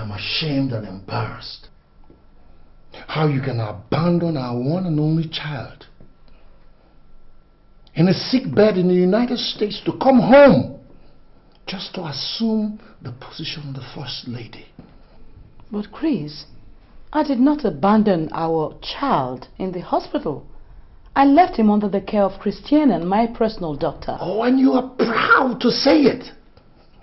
I'm ashamed and embarrassed. How you can abandon our one and only child in a sick bed in the United States to come home just to assume the position of the First Lady. But Chris, I did not abandon our child in the hospital. I left him under the care of Christiana, my personal doctor. Oh, and you are proud to say it.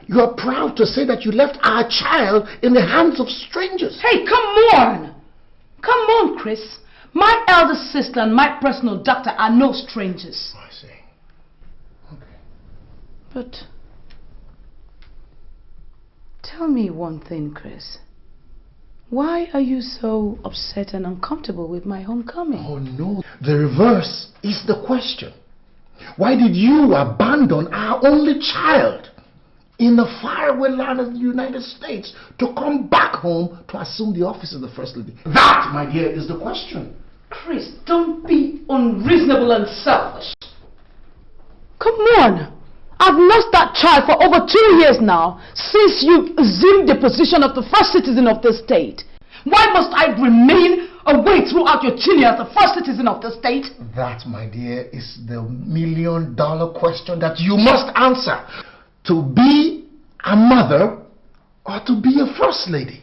You are proud to say that you left our child in the hands of strangers. Hey, come on! Come on, Chris. My elder sister and my personal doctor are no strangers. I see. Okay. But tell me one thing, Chris. Why are you so upset and uncomfortable with my homecoming? Oh no, the reverse is the question. Why did you abandon our only child in the faraway land of the United States to come back home to assume the office of the First Lady? That, my dear, is the question. Chris, don't be unreasonable and selfish. Come on. I've lost that child for over 2 years now, since you assumed the position of the first citizen of the state. Why must I remain away throughout your tenure as the first citizen of the state? That, my dear, is the million-dollar question that you must answer. To be a mother or to be a first lady?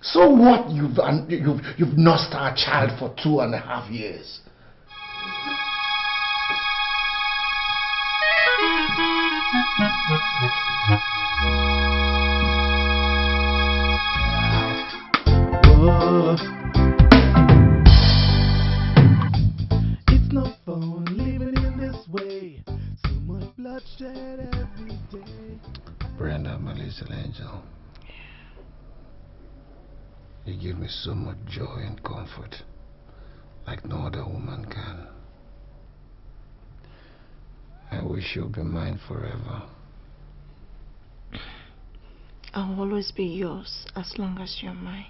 So what? You've nursed our child for 2.5 years. It's no fun living in this way. So much bloodshed every day. Brenda, my little angel, you give me so much joy and comfort, like no other woman can. I wish you'll be mine forever. I'll always be yours as long as you're mine.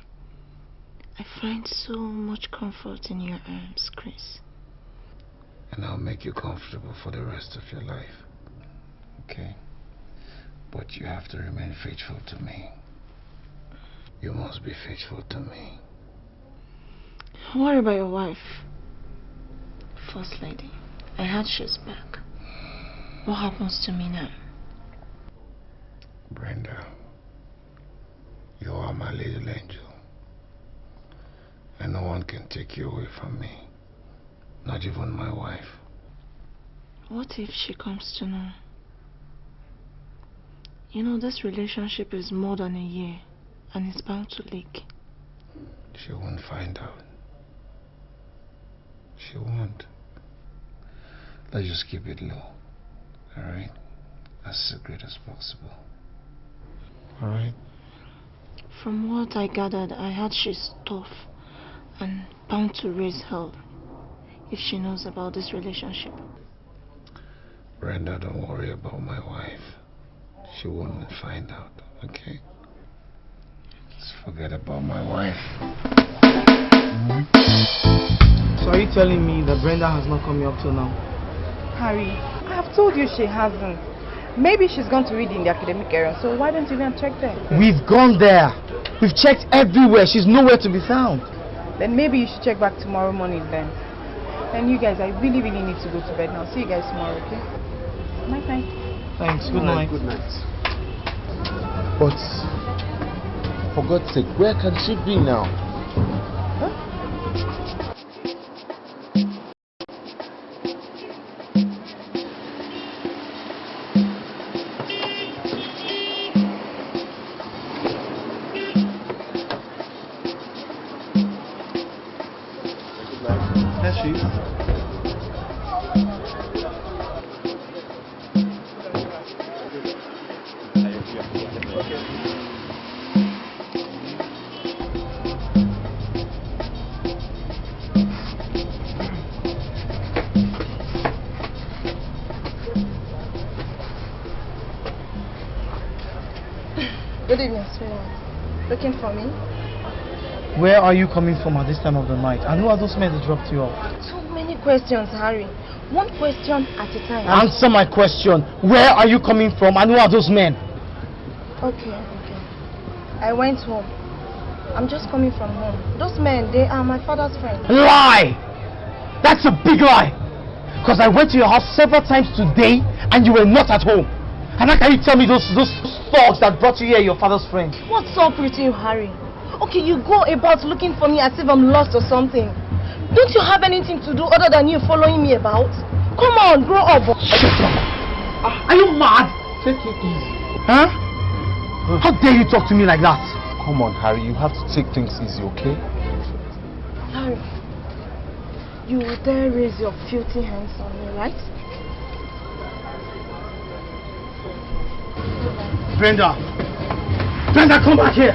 I find so much comfort in your arms, Chris. And I'll make you comfortable for the rest of your life. Okay? But you have to remain faithful to me. You must be faithful to me. What about your wife? First Lady, I heard she's back. What happens to me now? Brenda, you are my little angel. And no one can take you away from me. Not even my wife. What if she comes to know? You know, this relationship is more than a year, and it's bound to leak. She won't find out. She won't. Let's just keep it low. Alright? As secret as possible. Alright? From what I gathered, I heard she's tough and bound to raise hell if she knows about this relationship. Brenda, don't worry about my wife. She won't find out, okay? Just forget about my wife. So are you telling me that Brenda has not come here up till now? Harry, I have told you she hasn't. Maybe she's gone to read in the academic area, so why don't you go and check there? We've gone there. We've checked everywhere. She's nowhere to be found. Then maybe you should check back tomorrow morning then. And you guys, I really need to go to bed now. See you guys tomorrow, okay? Night night. Thanks. Good night. Good night. But for God's sake, where can she be now? Good evening, sweetheart. Looking for me? Where are you coming from at this time of the night? And who are those men that dropped you off? So many questions, Harry. One question at a time. Answer my question. Where are you coming from and who are those men? Okay. I went home. I'm just coming from home. Those men, they are my father's friends. Lie! That's a big lie! Because I went to your house several times today and you were not at home. And how can you tell me those thugs that brought you here are your father's friends? What's up with you, Harry? Okay, you go about looking for me as if I'm lost or something. Don't you have anything to do other than you following me about? Come on, grow up. Are you mad? Take it easy. Huh? How dare you talk to me like that? Come on, Harry, you have to take things easy, okay? Harry, you dare raise your filthy hands on me, right? Brenda! Brenda, come back here!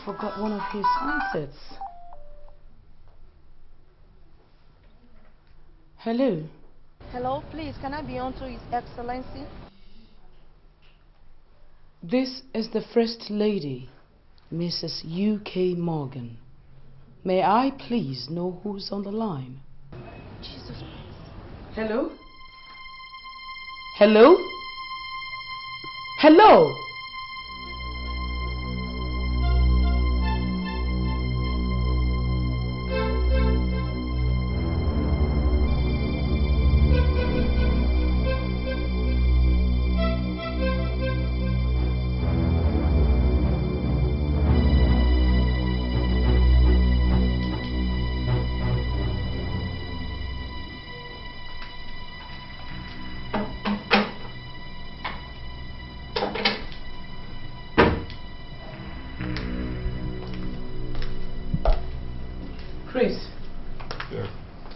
Forgot one of his handsets. Hello. Hello, please, can I be on to His Excellency? This is the First Lady, Mrs. U.K. Morgan. May I please know who's on the line? Jesus Christ. Hello? Hello? Hello? Chris, Yeah.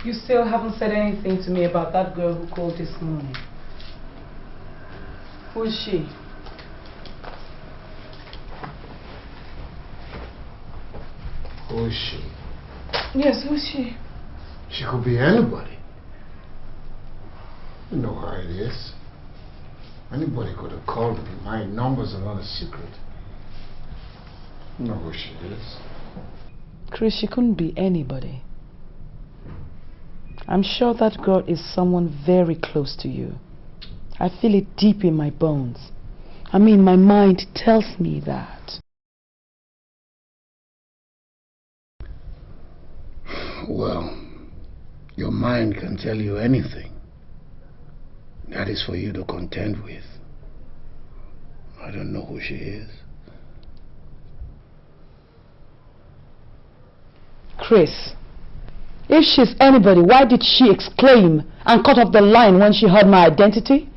you still haven't said anything to me about that girl who called this morning. Who is she? Who is she? Yes, who is she? She could be anybody. You know how it is. Anybody could have called me. My numbers are not a secret. You know who she is. Chris, she couldn't be anybody. I'm sure that girl is someone very close to you. I feel it deep in my bones. I mean, my mind tells me that. Well, your mind can tell you anything. That is for you to contend with. I don't know who she is. Chris, if she's anybody, why did she exclaim and cut off the line when she heard my identity?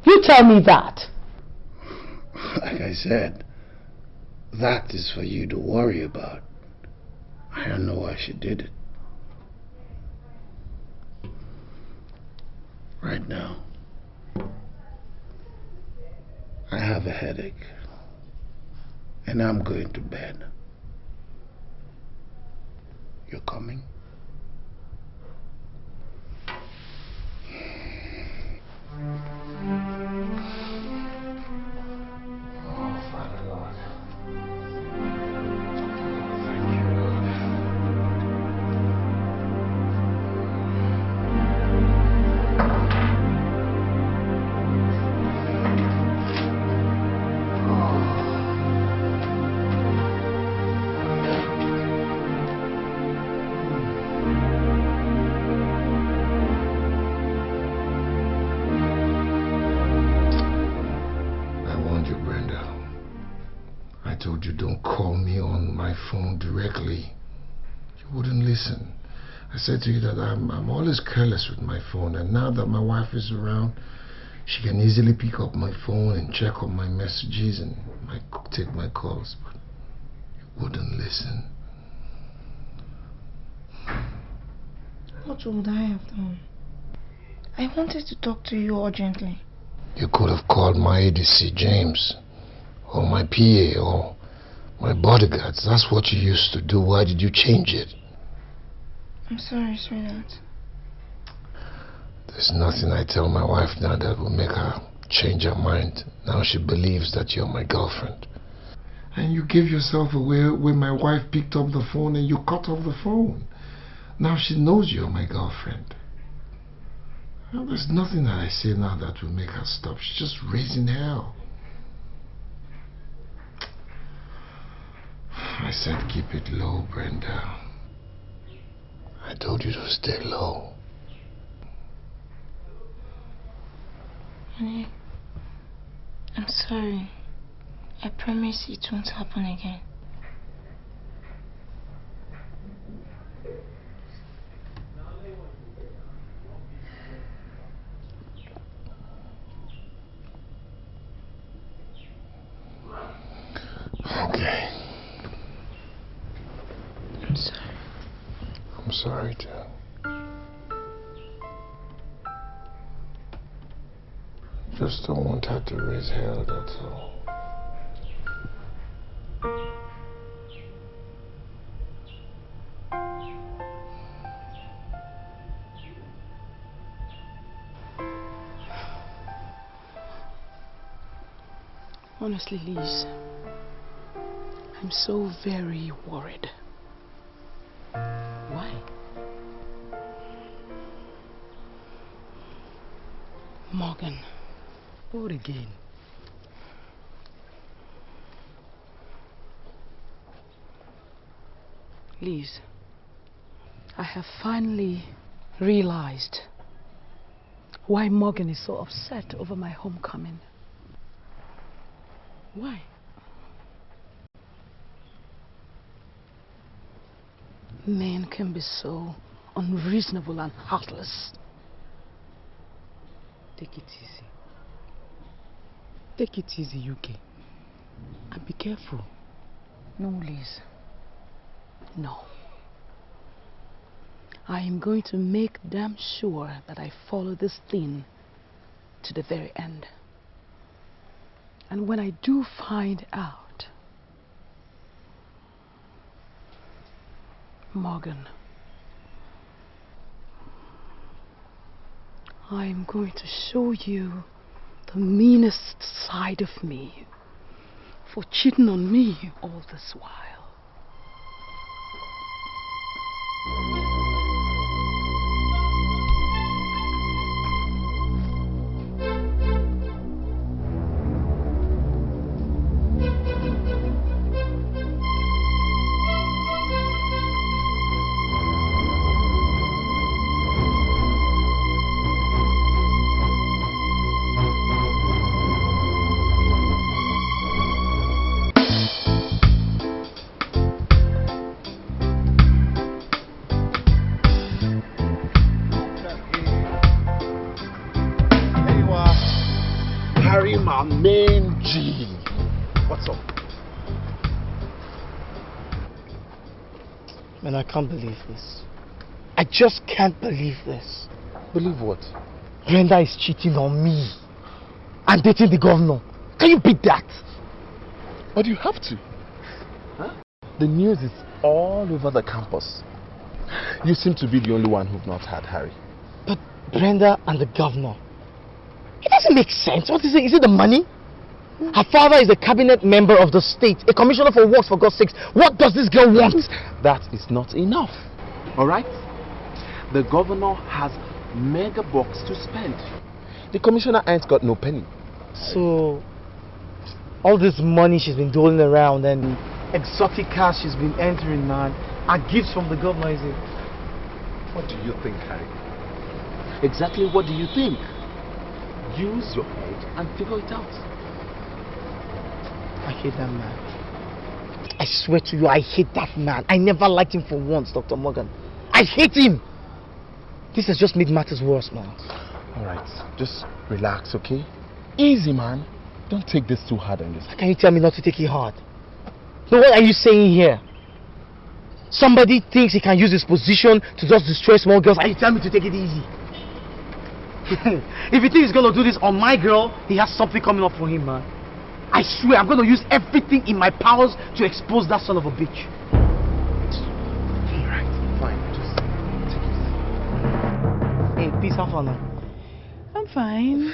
You tell me that. Like I said, that is for you to worry about. I don't know why she did it. Right now, I have a headache, and I'm going to bed. You're coming? Oh, Father Lord. Thank you, Lord. I told you don't call me on my phone directly. You wouldn't listen. I said to you that I'm always careless with my phone, and now that my wife is around, she can easily pick up my phone and check on my messages and take my calls, but you wouldn't listen. What would I have done? I wanted to talk to you urgently. You could have called my ADC, James, or my PA, or my bodyguards. That's what you used to do. Why did you change it? I'm sorry, sweetheart. There's nothing I tell my wife now that will make her change her mind. Now she believes that you're my girlfriend. And you gave yourself away when my wife picked up the phone and you cut off the phone. Now she knows you're my girlfriend. Well, there's nothing that I say now that will make her stop. She's just raising hell. I said keep it low, Brenda. I told you to stay low. Honey, I'm sorry. I promise it won't happen again. Okay. I'm sorry. I'm sorry too. Just don't want her to raise hell, that's all. Honestly, Liz, I'm so very worried. Why? Morgan. What again? Liz, I have finally realized why Morgan is so upset over my homecoming. Why? Men can be so unreasonable and heartless. Take it easy. Take it easy, UK. And be careful. No, Liz. No. I am going to make damn sure that I follow this thing to the very end. And when I do find out, Morgan, I am going to show you the meanest side of me for cheating on me all this while. Main G. What's up? Man, I can't believe this. I just can't believe this. Believe what? Brenda is cheating on me and dating the governor. Can you beat that? But you have to. Huh? The news is all over the campus. You seem to be the only one who've not had Harry. But Brenda and the governor, it doesn't make sense. What is it? Is it the money? Her father is a cabinet member of the state, a commissioner for works, for God's sakes. What does this girl want? That is not enough. Alright? The governor has mega bucks to spend. The commissioner ain't got no penny. So, all this money she's been doling around and exotic cars she's been entering, man, are gifts from the governor, is it? What do you think, Harry? Exactly what do you think? Use your head and figure it out. I hate that man. I swear to you, I hate that man. I never liked him for once, Dr. Morgan. I hate him! This has just made matters worse, man. Alright, just relax, okay? Easy, man. Don't take this too hard on yourself. How can you tell me not to take it hard? No, what are you saying here? Somebody thinks he can use his position to just destroy small girls and you tell me to take it easy. If he thinks he's gonna do this on my girl, he has something coming up for him, man. I swear, I'm gonna use everything in my powers to expose that son of a bitch. Alright, fine. Just take it. Hey, peace, how far now? I'm fine.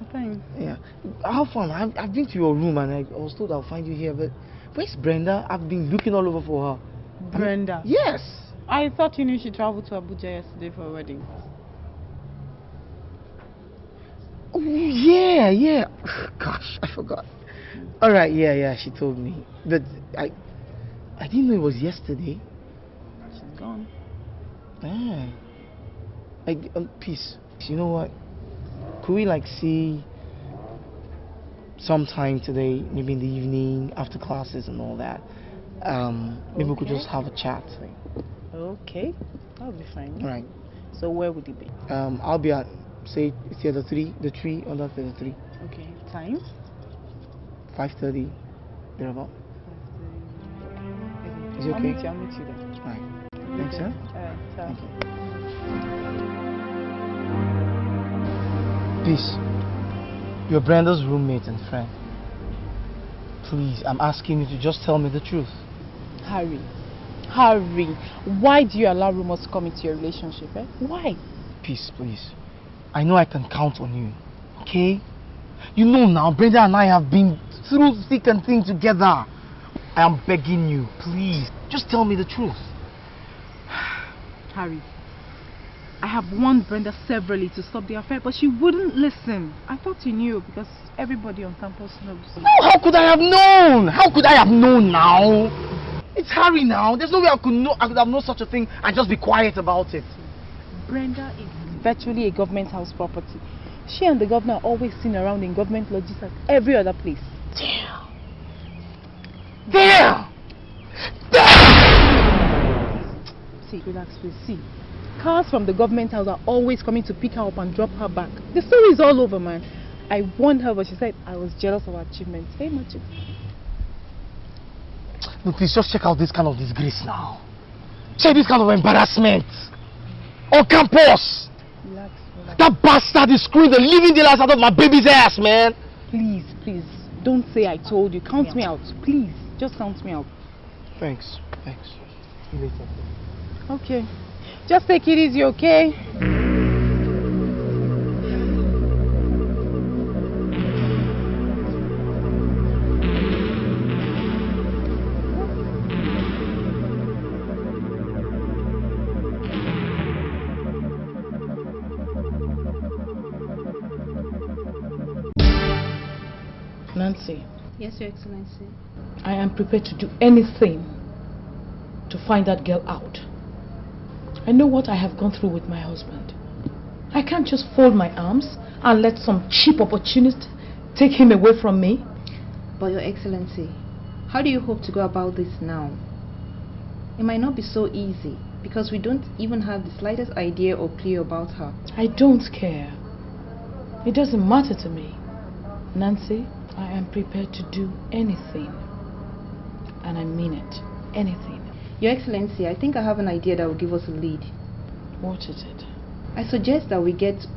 I'm fine. Yeah. How fun? I've been to your room and I was told I'll find you here, but where's Brenda? I've been looking all over for her. Brenda? Yes. I thought you knew she traveled to Abuja yesterday for a wedding. Oh, yeah. Gosh, I forgot. Alright, yeah, she told me. But I didn't know it was yesterday. She's gone. Peace. You know what? Could we see sometime today, maybe in the evening, after classes and all that? Maybe we could just have a chat. Okay, that'll be fine. Alright. So where would it be? I'll be at, say, it's the tree under 33. Okay, time? 5:30, thereabout. 5:30. Is it okay? I'll meet you then. Alright. Thanks, sir. Thank you. Peace. You're Brenda's roommate and friend. Please, I'm asking you to just tell me the truth. Harry, why do you allow rumors to come into your relationship, eh? Why? Peace, please. I know I can count on you, okay? You know now, Brenda and I have been through thick and thin together. I am begging you, please, just tell me the truth. Harry, I have warned Brenda severally to stop the affair, but she wouldn't listen. I thought you knew because everybody on campus knows. No, how could I have known? How could I have known now? It's Harry now. There's no way I could have known such a thing and just be quiet about it. Brenda is virtually a government house property. She and the governor are always seen around in government lodges at every other place. Damn! See, relax please, see. Cars from the government house are always coming to pick her up and drop her back. The story is all over, man. I warned her, but she said I was jealous of her achievements. Hey, Machi. No, please just check out this kind of disgrace now. Check this kind of embarrassment. On campus! Relax. That bastard is screwing the living daylights out of my baby's ass, man! Please, don't say I told you. Count me out. Please, just count me out. Thanks. See you later. Okay. Just take it easy, okay? Nancy. Yes, Your Excellency. I am prepared to do anything to find that girl out. I know what I have gone through with my husband. I can't just fold my arms and let some cheap opportunist take him away from me. But Your Excellency, how do you hope to go about this now? It might not be so easy because we don't even have the slightest idea or clue about her. I don't care. It doesn't matter to me. Nancy, I am prepared to do anything. And I mean it. Anything. Your Excellency, I think I have an idea that will give us a lead. What is it? I suggest that we get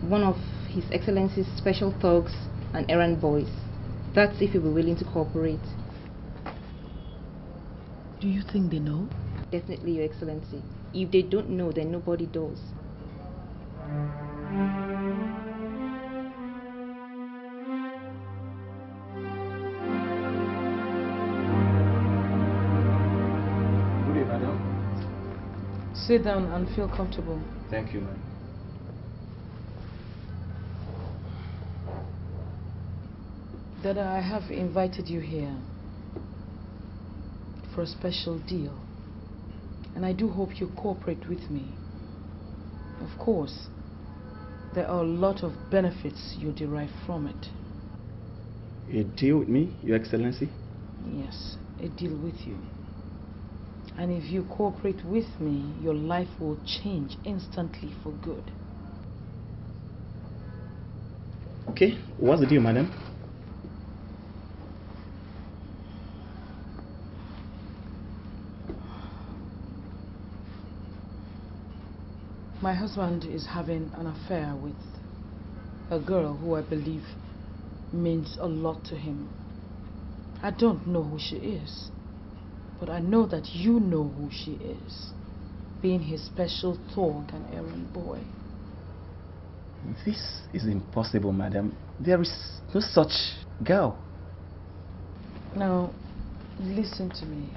one of His Excellency's special thugs and errand boys. That's if he will be willing to cooperate. Do you think they know? Definitely, Your Excellency. If they don't know, then nobody does. Sit down and feel comfortable. Thank you, ma'am. Dada, I have invited you here for a special deal. And I do hope you cooperate with me. Of course, there are a lot of benefits you derive from it. A deal with me, Your Excellency? Yes, a deal with you. And if you cooperate with me, your life will change instantly for good. Okay, what's the deal, madam? My husband is having an affair with a girl who I believe means a lot to him. I don't know who she is, but I know that you know who she is, being his special thug and errand boy. This is impossible, madam. There is no such girl. Now, listen to me.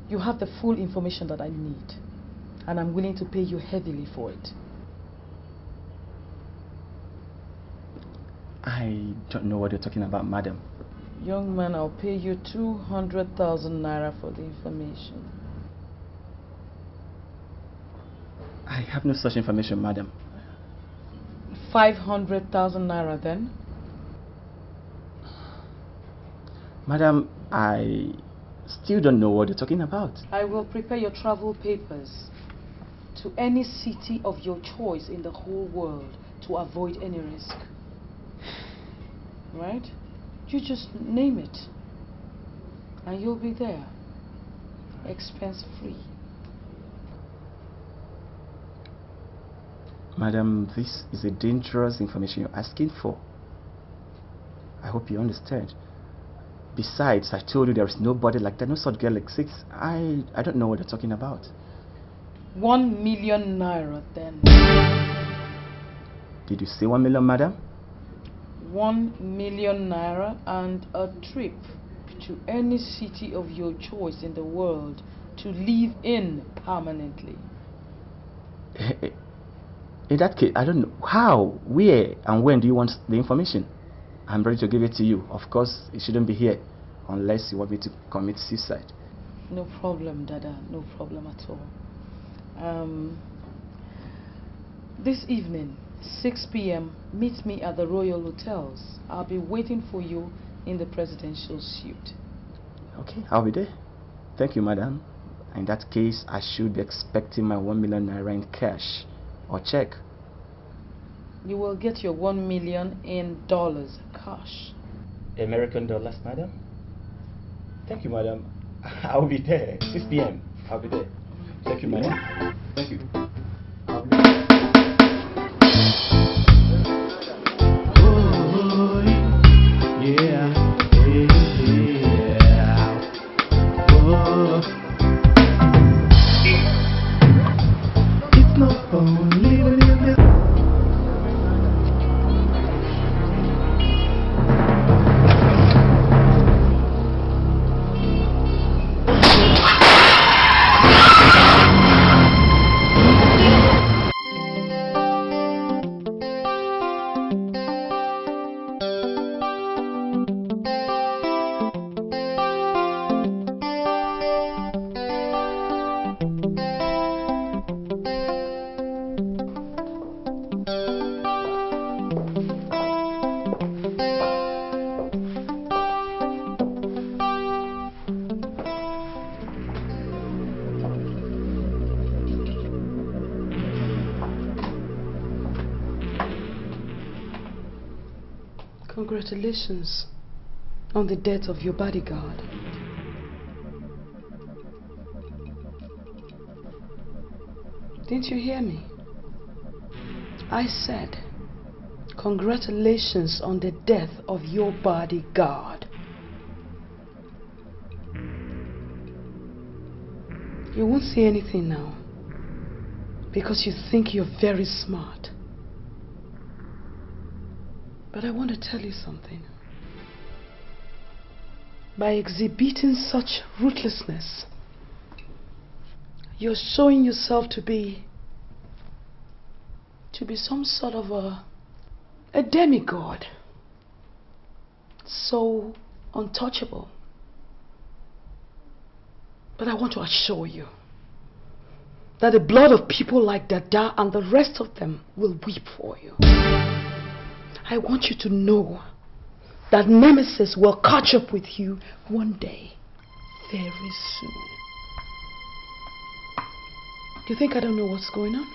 You have the full information that I need, and I'm willing to pay you heavily for it. I don't know what you're talking about, madam. Young man, I'll pay you 200,000 naira for the information. I have no such information, madam. 500,000 naira then? Madam, I still don't know what you're talking about. I will prepare your travel papers to any city of your choice in the whole world to avoid any risk. Right? You just name it and you'll be there, expense free. Madam, this is a dangerous information you're asking for. I hope you understand. Besides, I told you there is nobody like that, no such girl exists. I don't know what you're talking about. 1 million naira then. Did you say 1 million, madam? 1 million naira and a trip to any city of your choice in the world to live in permanently. In that case, I don't know how, where, and when do you want the information? I'm ready to give it to you. Of course, it shouldn't be here unless you want me to commit suicide. No problem, Dada. No problem at all. This evening, 6 p.m., meet me at the Royal Hotels. I'll be waiting for you in the presidential suite. Okay, I'll be there. Thank you, madam. In that case, I should be expecting my 1 million naira in cash or check. You will get your 1 million in dollars cash. American dollars, madam? Thank you, madam. I'll be there. 6 p.m. I'll be there. Thank you, madam. Thank you. It's not fun living in this. Congratulations on the death of your bodyguard. Didn't you hear me? I said, congratulations on the death of your bodyguard. You won't say anything now because you think you're very smart. But I want to tell you something. By exhibiting such ruthlessness, you're showing yourself to be some sort of a demigod. So untouchable. But I want to assure you that the blood of people like Dada and the rest of them will weep for you. I want you to know that Nemesis will catch up with you one day, very soon. Do you think I don't know what's going on?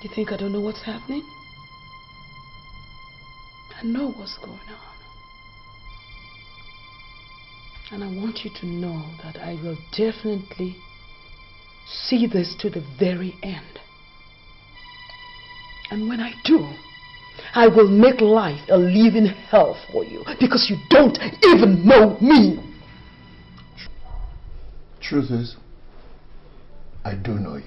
Do you think I don't know what's happening? I know what's going on. And I want you to know that I will definitely see this to the very end. And when I do, I will make life a living hell for you because you don't even know me. Truth is, I do know you.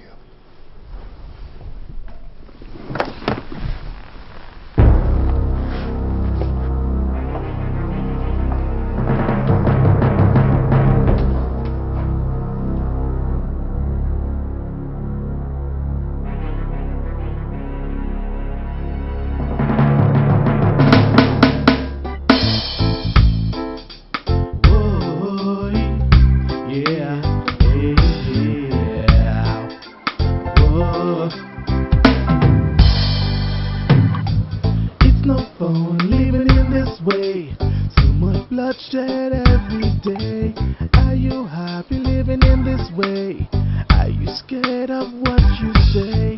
Bloodshed every day. Are you happy living in this way? Are you scared of what you say?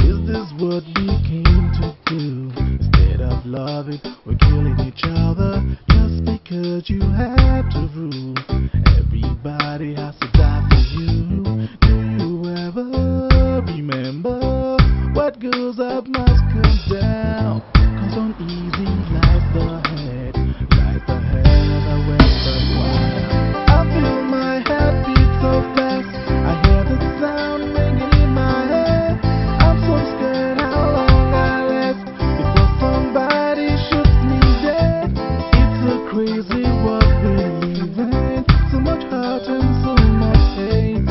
Is this what we came to do? Instead of loving, we're killing each other just because you have to rule. Everybody has to die for you. Do you ever remember what goes up must come down? Cause on easy lies the head, lies the head. I feel my heart beat so fast. I hear the sound ringing in my head. I'm so scared how long I last before somebody shoots me dead. It's a crazy world we live in. So much hurt and so much pain.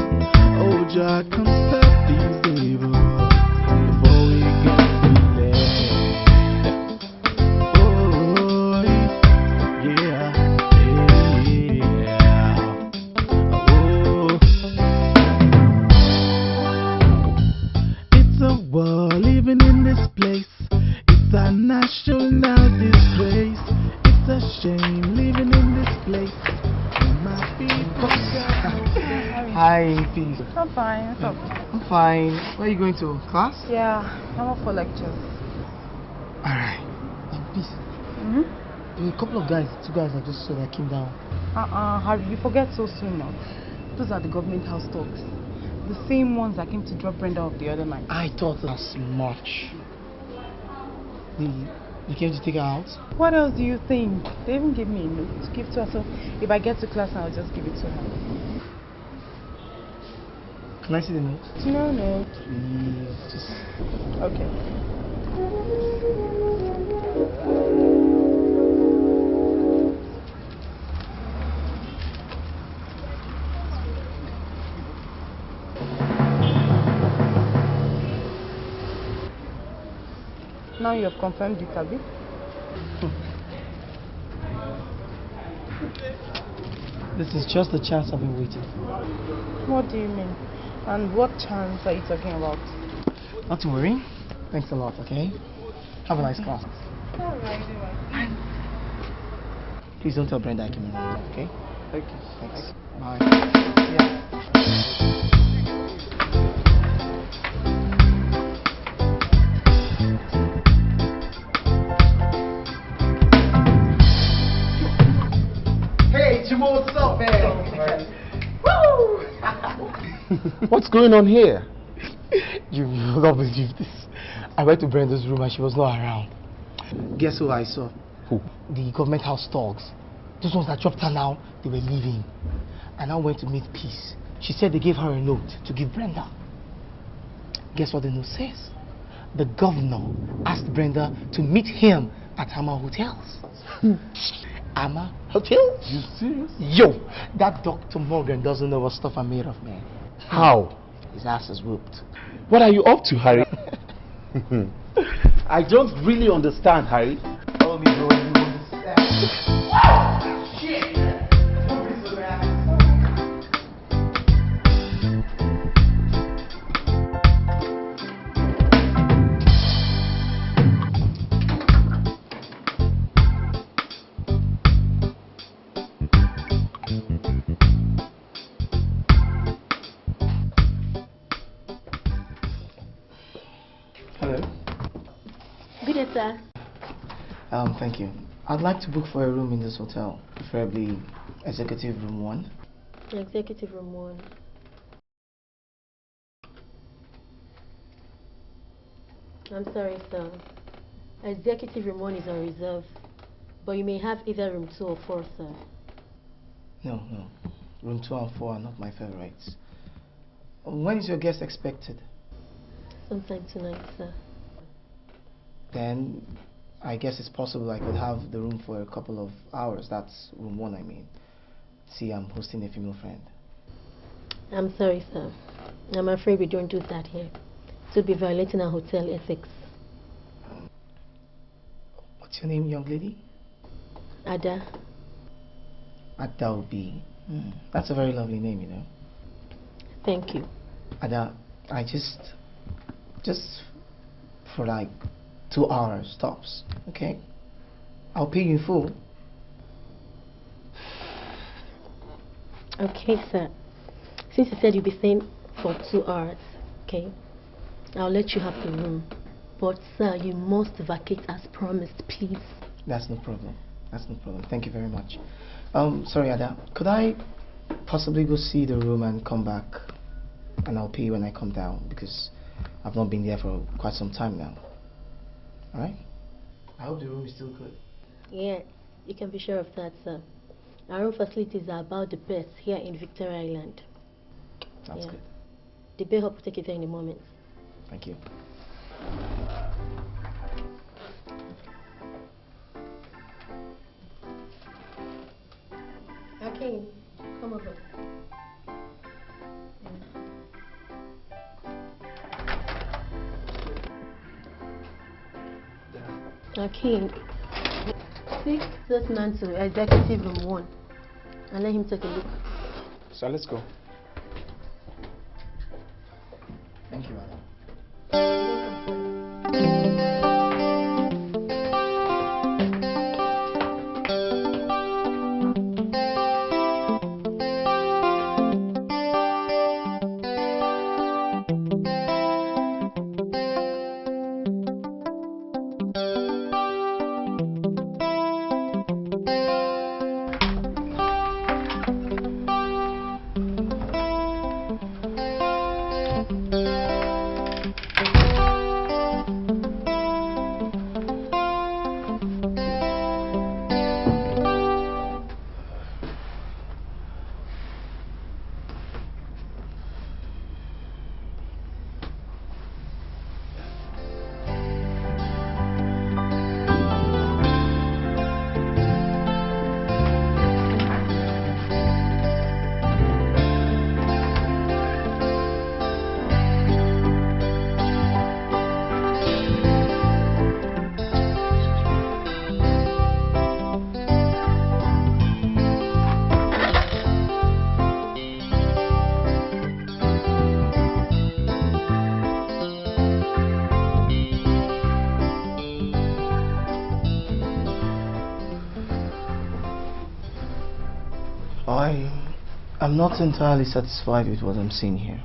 Oh, Jah, come stop these evils before we get too late. Oh, yeah. Living in this place, it's a national disgrace. It's a shame living in this place. My people Hi, peace. I'm fine. What's up? I'm fine. Where are you going to? Class? Yeah, I'm up for lectures. Alright. Peace. There were a couple of guys, two guys I just saw that came down. Harry, you forget so soon now. Those are the government house talks. The same ones that came to drop Brenda off the other night. I thought as much. They came to take her out? What else do you think? They even gave me a note to give to her, so if I get to class, I'll just give it to her. Can I see the note? No. Please, just... Okay. Now you have confirmed it, Abby. This is just the chance I've been waiting for. What do you mean? And what chance are you talking about? Not to worry. Thanks a lot, okay? Have a nice class. Alright. Please don't tell Brenda I came in, okay? Okay. Thanks. Bye. Yeah. What's up, man? Woo! What's going on here? You will not believe this. I went to Brenda's room and she was not around. Guess who I saw? Who? The government house dogs. Those ones that dropped her now, they were leaving. And I went to meet Peace. She said they gave her a note to give Brenda. Guess what the note says? The governor asked Brenda to meet him at Hammer Hotels. Amma Hotel? You serious? Yo, that Dr. Morgan doesn't know what stuff I'm made of, man. How? His ass is whooped. What are you up to, Harry? I don't really understand, Harry. Tell me, bro, you understand. Shit! Don't be so bad. Hello. Good day, sir. Thank you. I'd like to book for a room in this hotel, preferably executive room 1. Executive room 1. I'm sorry, sir. Executive room 1 is on reserve, but you may have either room 2 or 4, sir. No. Room 2 and 4 are not my favorites. When is your guest expected? Sometime tonight, sir. Then I guess it's possible I could have the room for a couple of hours. That's room 1, I mean. See, I'm hosting a female friend. I'm sorry, sir. I'm afraid we don't do that here. It would be violating our hotel ethics. What's your name, young lady? Ada. Ada Obi. That's a very lovely name, you know. Thank you. Ada, I just for like 2 hours tops, okay? I'll pay you in full. Okay, sir. Since you said you'll be staying for 2 hours, okay, I'll let you have the room. But, sir, you must vacate as promised, please. That's no problem. Thank you very much. Sorry, Ada. Could I possibly go see the room and come back? And I'll pay you when I come down, because I've not been there for quite some time now. Alright? I hope the room is still good. Yeah, you can be sure of that, sir. Our room facilities are about the best here in Victoria Island. That's good. The bellhop will take you there in a moment. Thank you. Okay, come over. Okay, take this man to executive room 1 and let him take a look. So let's go. Thank you, Ada. I'm not entirely satisfied with what I'm seeing here.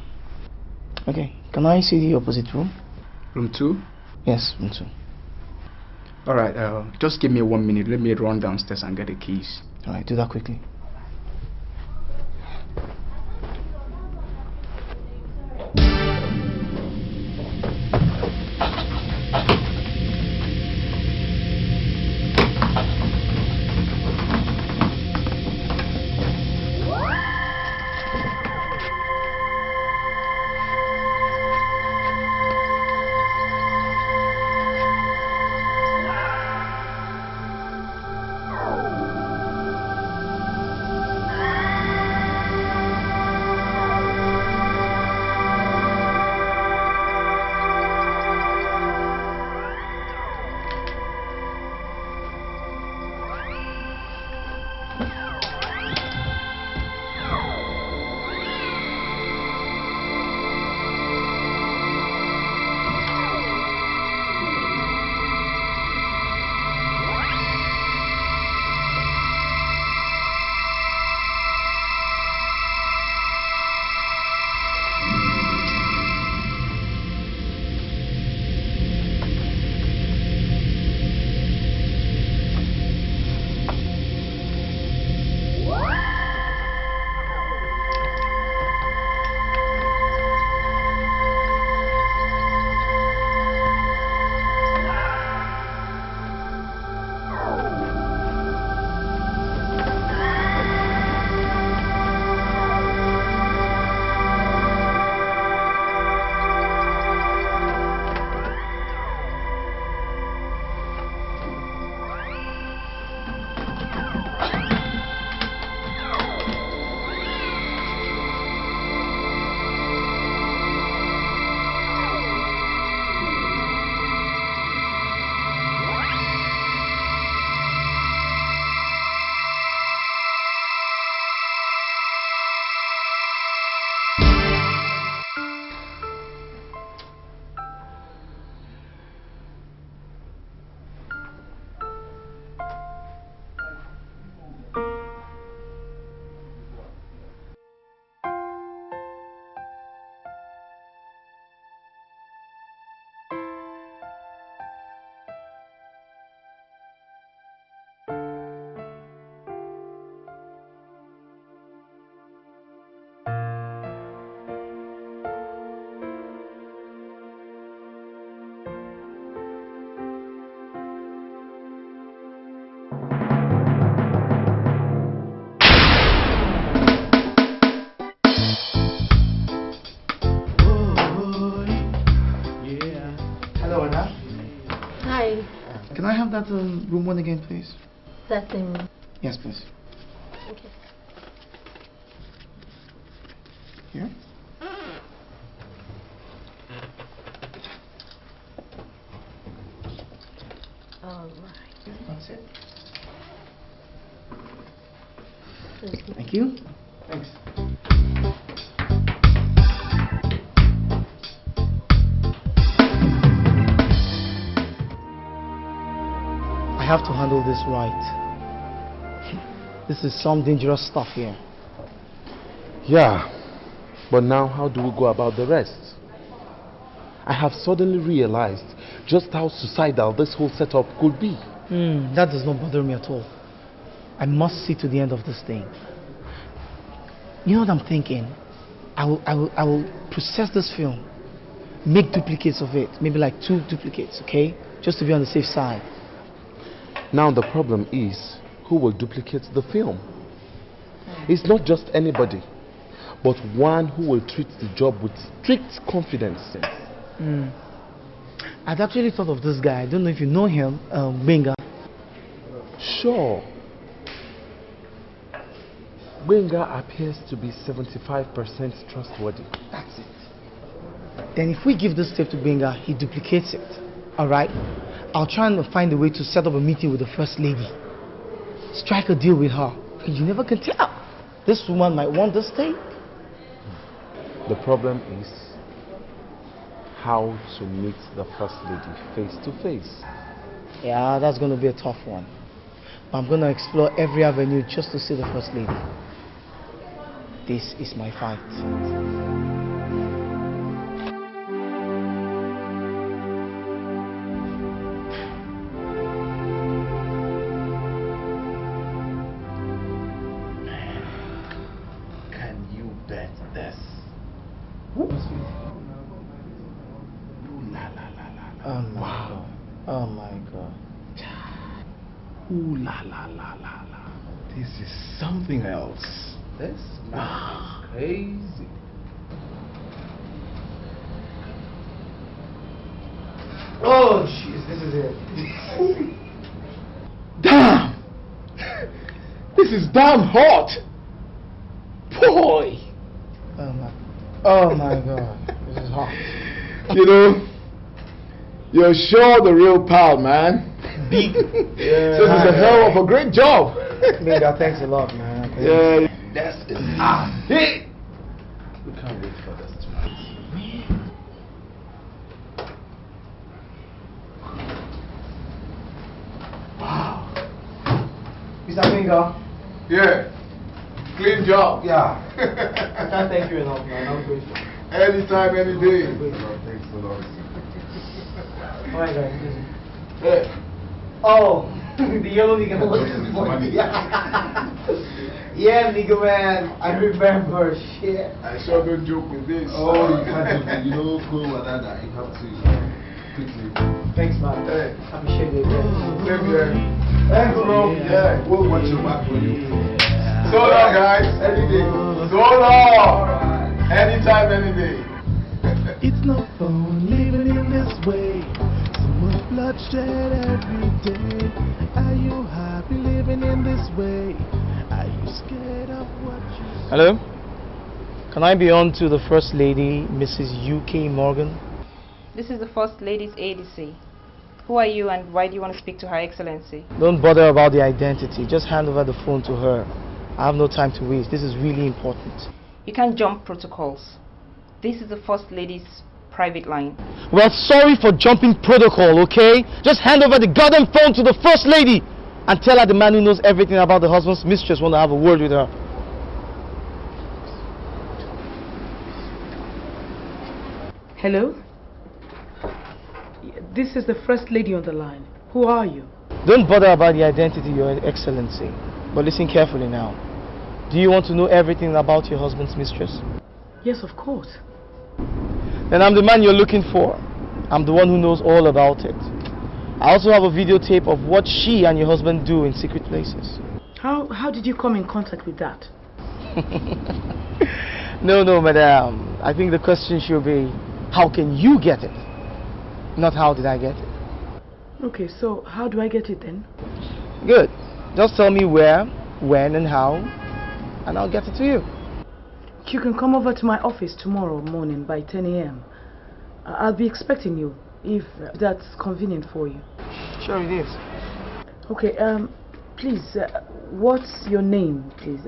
Okay, can I see the opposite room? Room 2? Yes, room 2. Alright, just give me 1 minute. Let me run downstairs and get the keys. Alright, do that quickly. can I have that room 1 again, please? That same room. Yes, please. Okay. Here? All right. That's it. Thank you. Thank you. Thanks. I have to handle this right. This is some dangerous stuff here. Yeah, but now how do we go about the rest? I have suddenly realized just how suicidal this whole setup could be. That does not bother me at all. I must see to the end of this thing. You know what I'm thinking? I will process this film, make duplicates of it, maybe like 2 duplicates, okay? Just to be on the safe side. Now the problem is, who will duplicate the film? It's not just anybody, but one who will treat the job with strict confidence. I'd actually thought of this guy. I don't know if you know him, Benga. Sure. Benga appears to be 75% trustworthy. That's it. Then if we give this tape to Benga, he duplicates it. Alright? I'll try and find a way to set up a meeting with the First Lady. Strike a deal with her. You never can tell. This woman might want this tape. The problem is how to meet the First Lady face to face. Yeah, that's going to be a tough one. But I'm going to explore every avenue just to see the First Lady. This is my fight. Can you bet this? Ooh. Ooh, la la la la la. Oh my God. Oh my God. Ooh la la la la la. This is something else. This man is crazy. Oh jeez, this is it. Damn! This is damn hot! Boy! Oh my God. This is hot. You know, you're sure the real pal, man. Big. Yeah, so it's a hell of a great job. Benga, thanks a lot, man. Yeah, that's it. Hey! We can't wait for this tonight. Wow. Mr. Benga. Yeah. Clean job. Yeah. I can't thank you enough, man. I'm grateful. Anytime, any day. Thanks a lot. Alright, guys. Hey. Oh, the yellow nigga was funny. Yeah, nigga, man. I remember. Shit. I sure don't joke with this. Oh, you can't do, you know, go with that. You have to quickly. Thanks, man. Hey. Appreciate it. Same here. Thanks, bro. Yeah. We'll watch your back for you. So long, guys. Any day. So long. Anytime, any day. It's no fun living in this way. So much bloodshed every day. Are you happy living in this way? Are you scared of what you see? Hello? Can I be on to the First Lady, Mrs. UK Morgan? This is the First Lady's ADC. Who are you and why do you want to speak to Her Excellency? Don't bother about the identity. Just hand over the phone to her. I have no time to waste. This is really important. You can't jump protocols. This is the First Lady's private line. Well, sorry for jumping protocol, okay? Just hand over the goddamn phone to the First Lady and tell her the man who knows everything about the husband's mistress want to have a word with her. Hello? This is the First Lady on the line. Who are you? Don't bother about the identity, Your Excellency. But listen carefully now. Do you want to know everything about your husband's mistress? Yes, of course. Then I'm the man you're looking for. I'm the one who knows all about it. I also have a videotape of what she and your husband do in secret places. How did you come in contact with that? No, madam. I think the question should be, how can you get it? Not how did I get it? Okay, so how do I get it then? Good. Just tell me where, when and how, and I'll get it to you. You can come over to my office tomorrow morning by 10 a.m. I'll be expecting you, if that's convenient for you. Sure it is. Okay, please, what's your name, please?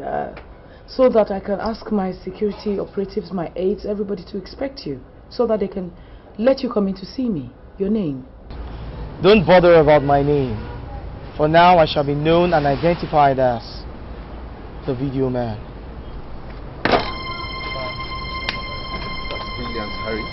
So that I can ask my security operatives, my aides, everybody to expect you, so that they can let you come in to see me. Your name? Don't bother about my name. For now, I shall be known and identified as the video man. That's brilliant, Harry.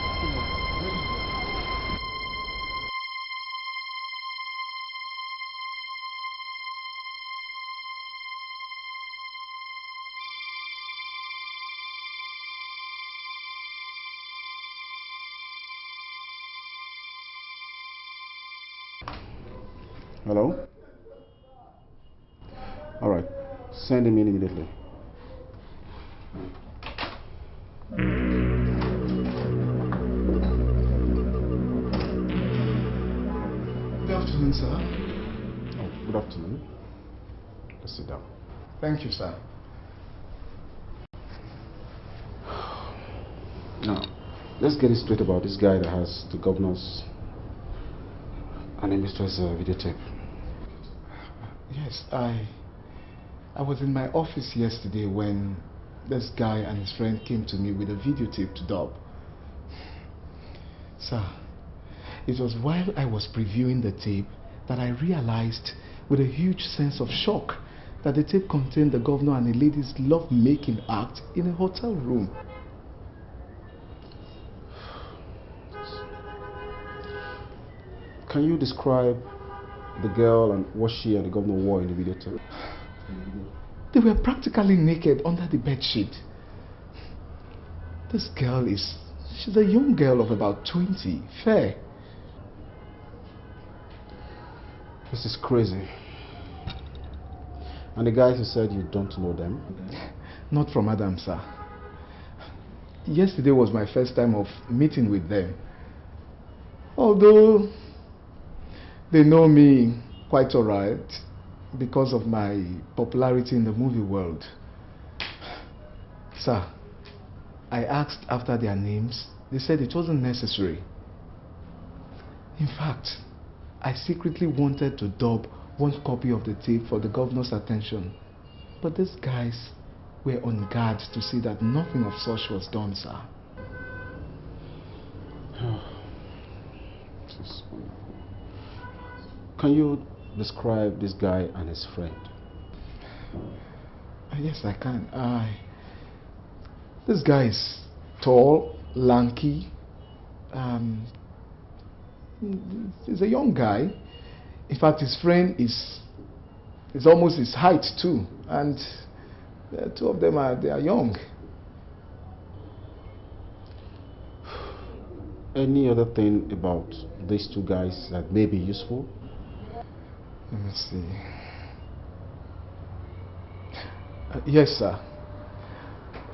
Hello? Alright, send him in immediately. Good afternoon, sir. Oh, good afternoon. Let's sit down. Thank you, sir. Now, let's get it straight about this guy that has the governor's and the mistress videotape. Yes, I was in my office yesterday when this guy and his friend came to me with a videotape to dub. Sir, it was while I was previewing the tape that I realized with a huge sense of shock that the tape contained the governor and a lady's love-making act in a hotel room. Can you describe the girl and what she and the governor wore in the videotape? They were practically naked under the bedsheet. This girl she's a young girl of about 20, fair. This is crazy. And the guys who said you don't know them? Not from Adam, sir. Yesterday was my first time of meeting with them. Although they know me quite alright because of my popularity in the movie world. Sir, I asked after their names. They said it wasn't necessary. In fact, I secretly wanted to dub one copy of the tape for the governor's attention. But these guys were on guard to see that nothing of such was done, sir. This is wonderful. Can you describe this guy and his friend? Yes, I can. This guy is tall, lanky. He's a young guy. In fact, his friend is almost his height too, and the two of them are young. Any other thing about these two guys that may be useful? Let me see. Yes, sir.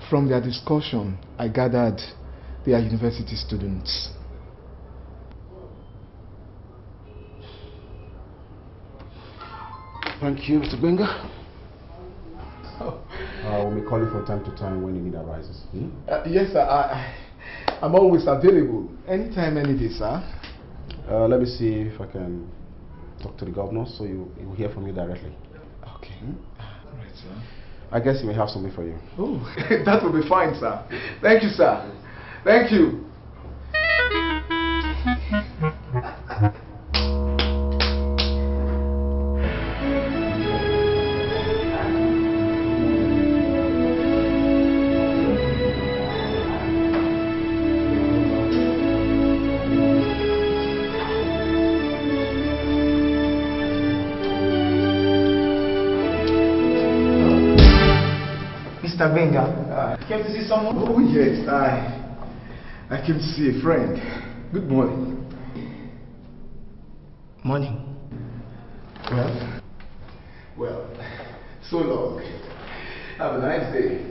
From their discussion, I gathered they are university students. Thank you, Mr. Benga. We'll be calling from time to time when the need arises. Yes, sir. I'm always available. Anytime, any day, sir. Let me see if I can talk to the governor so you will hear from you directly. Okay. All right, sir. I guess he may have something for you. Oh, that will be fine, sir. Thank you, sir. Thank you. Mr. Benga, came to see someone? Oh yes, I came to see a friend. Good morning. Morning. Well, so long. Have a nice day.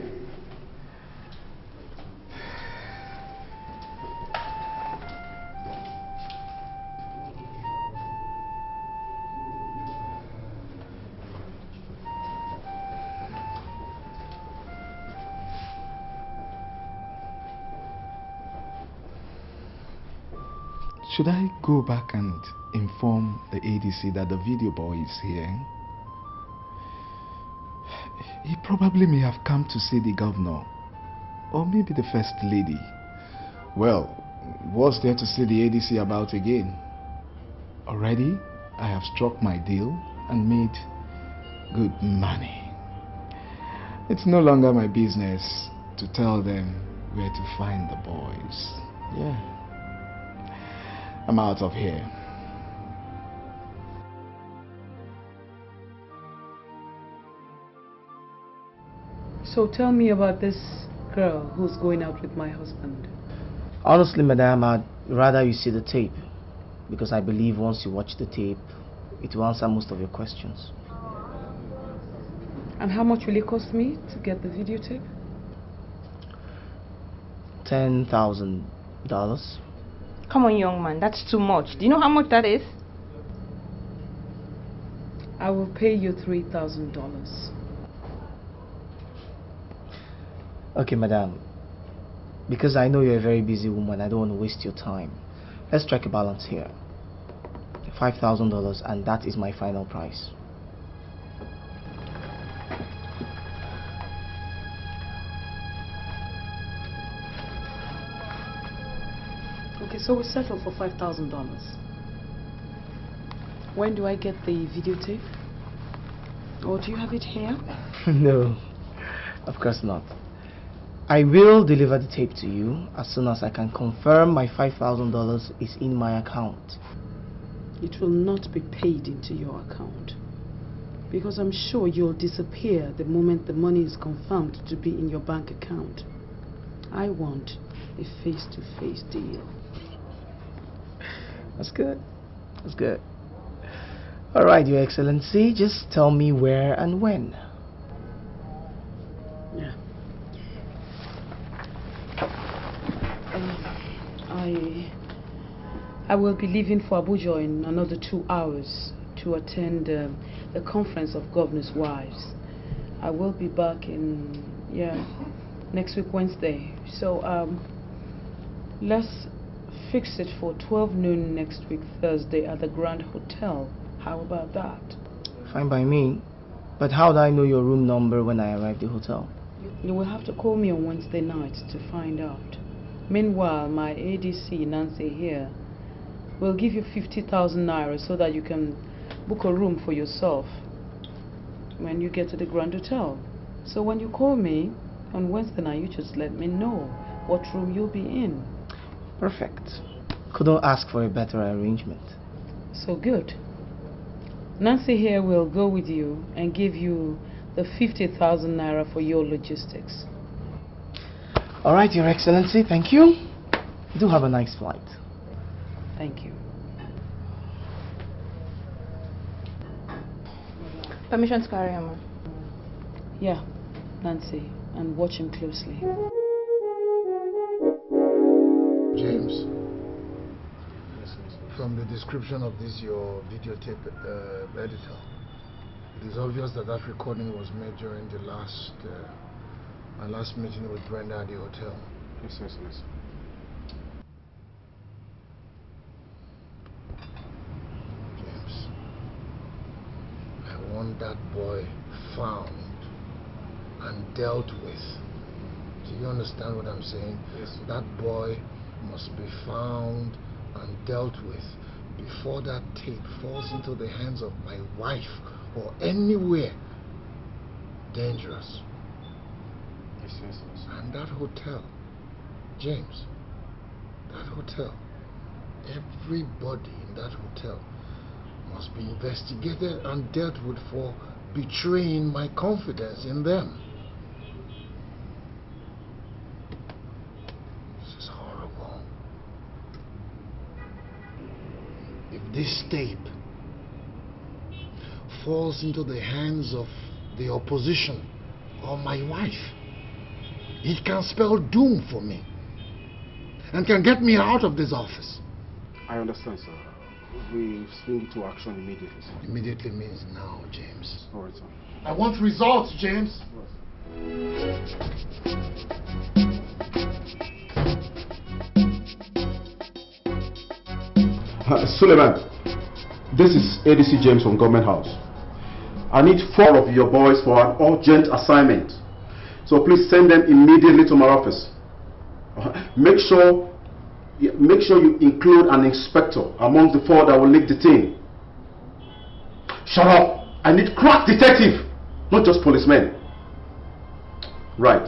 Should I go back and inform the ADC that the video boy is here? He probably may have come to see the governor, or maybe the first lady. Well, what's there to see the ADC about again? Already, I have struck my deal and made good money. It's no longer my business to tell them where to find the boys. Yeah. I'm out of here. So tell me about this girl who's going out with my husband. Honestly, madam, I'd rather you see the tape, because I believe once you watch the tape, it will answer most of your questions. And how much will it cost me to get the videotape? $10,000. Come on, young man, that's too much. Do you know how much that is? I will pay you $3,000. Okay, madam. Because I know you're a very busy woman, I don't want to waste your time. Let's strike a balance here. $5,000, and that is my final price. Okay, so we settle for $5,000. When do I get the videotape? Or do you have it here? No, of course not. I will deliver the tape to you as soon as I can confirm my $5,000 is in my account. It will not be paid into your account, because I'm sure you'll disappear the moment the money is confirmed to be in your bank account. I want a face-to-face deal. That's good. That's good. Alright, Your Excellency, just tell me where and when. Yeah. I will be leaving for Abuja in another 2 hours to attend the conference of governors' wives. I will be back in next week Wednesday. So let's fix it for 12 noon next week Thursday at the Grand Hotel. How about that? Fine by me. But how do I know your room number when I arrive at the hotel? You will have to call me on Wednesday night to find out. Meanwhile, my ADC, Nancy here, will give you 50,000 naira so that you can book a room for yourself when you get to the Grand Hotel. So when you call me on Wednesday night, you just let me know what room you'll be in. Perfect. Couldn't ask for a better arrangement. So good. Nancy here will go with you and give you the 50,000 naira for your logistics. Alright, Your Excellency, thank you. Do have a nice flight. Thank you. Permission to carry him. Yeah, Nancy, and watch him closely. James, from the description of this, your videotape editor, it is obvious that that recording was made during the my last meeting with Brenda at the hotel. Yes. James, I want that boy found and dealt with. Do you understand what I'm saying? Yes. That boy must be found and dealt with before that tape falls into the hands of my wife or anywhere dangerous. Yes. And that hotel, James, that hotel, everybody in that hotel must be investigated and dealt with for betraying my confidence in them. This is horrible. If this tape falls into the hands of the opposition or my wife, it can spell doom for me and can get me out of this office. I understand, sir. We swing into action immediately, sir. Immediately means now, James. All right, sir. I want results, James. Suleiman, this is ADC James from Government House. I need 4 of your boys for an urgent assignment. So please send them immediately to my office. Make sure you include an inspector among the 4 that will lead the team. Shut up! I need crack detective, not just policemen. Right.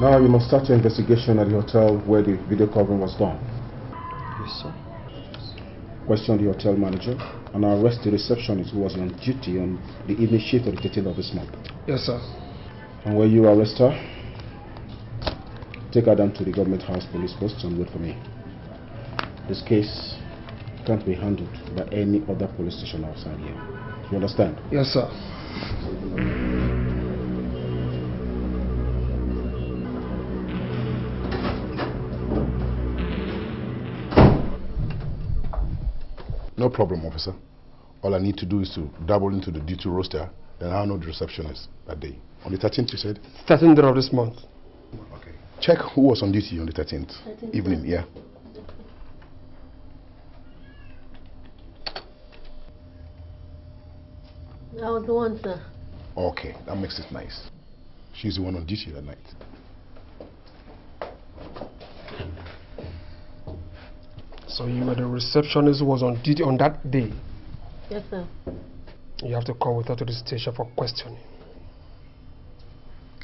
Now you must start your investigation at the hotel where the video covering was done. Yes, sir. Question the hotel manager and arrest the receptionist who was on duty on the evening shift of the 13th of this month. Yes, sir. And when you arrest her, take her down to the Government House police post and wait for me. This case can't be handled by any other police station outside here. You understand? Yes, sir. No problem, officer. All I need to do is to double into the duty roster, then I'll know the receptionist that day. On the 13th, you said? 13th of this month. Okay. Check who was on duty on the 13th. Evening, yeah. I was the one, sir. Okay, that makes it nice. She's the one on duty that night. So you were the receptionist who was on duty on that day? Yes, sir. You have to come with her to the station for questioning.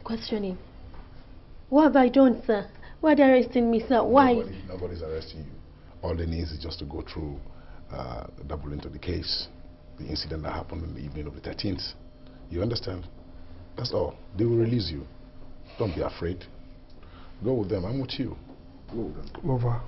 Questioning? What have I done, sir? Why are they arresting me, sir? Why? Nobody's arresting you. All they need is just to go through, double into the case, the incident that happened on the evening of the 13th. You understand? That's all. They will release you. Don't be afraid. Go with them. I'm with you. Go with them. Move on.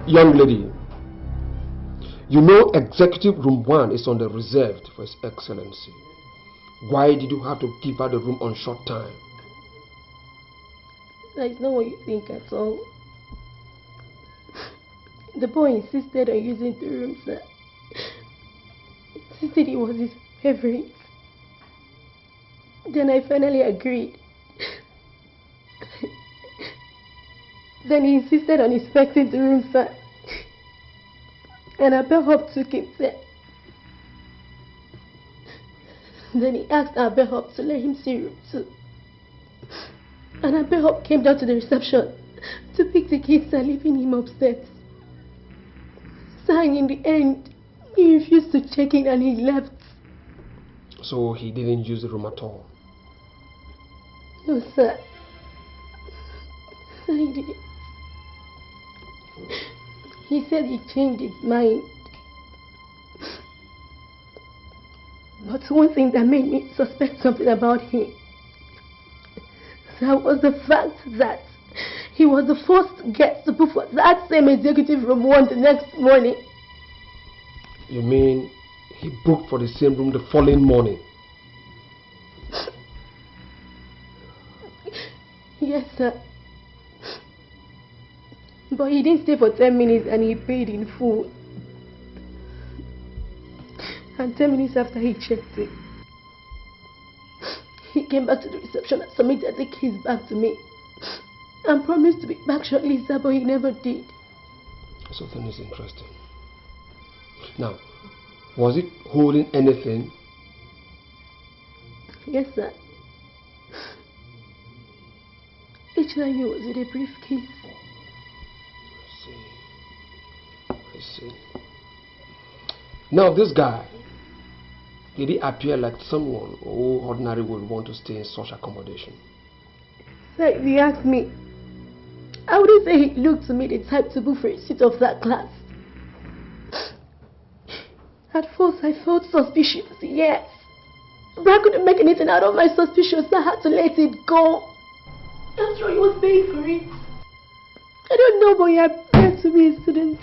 Young lady, you know Executive Room 1 is on the reserved for His Excellency. Why did you have to give her the room on short time? That's not what you think at all. The boy insisted on using the room, sir. He said it was his favorite. Then I finally agreed. Then he insisted on inspecting the room, sir. And Abelhop took him there. Then he asked Abelhop to let him see room 2. And Abelhop came down to the reception to pick the kids and leaving him upstairs. So in the end, he refused to check in and he left. So he didn't use the room at all? No, sir. No, he didn't. He said he changed his mind. But one thing that made me suspect something about him, that was the fact that he was the first guest to book for that same Executive Room 1 the next morning. You mean he booked for the same room the following morning? Yes, sir. But he didn't stay for 10 minutes and he paid in full. And 10 minutes after he checked it, he came back to the reception and submitted the keys back to me. And promised to be back shortly, sir, but he never did. Something is interesting. Now, was it holding anything? Yes, sir. Each time he was in a briefcase. I see. Now this guy, did he appear like someone who ordinarily would want to stay in such accommodation? Sir, if you ask me, I wouldn't say he looked to me the type to book for a seat of that class. I At first, I felt suspicious, yes. But I couldn't make anything out of my suspicions, so I had to let it go. After all, he was paying for it. I don't know, but he appeared to be a student.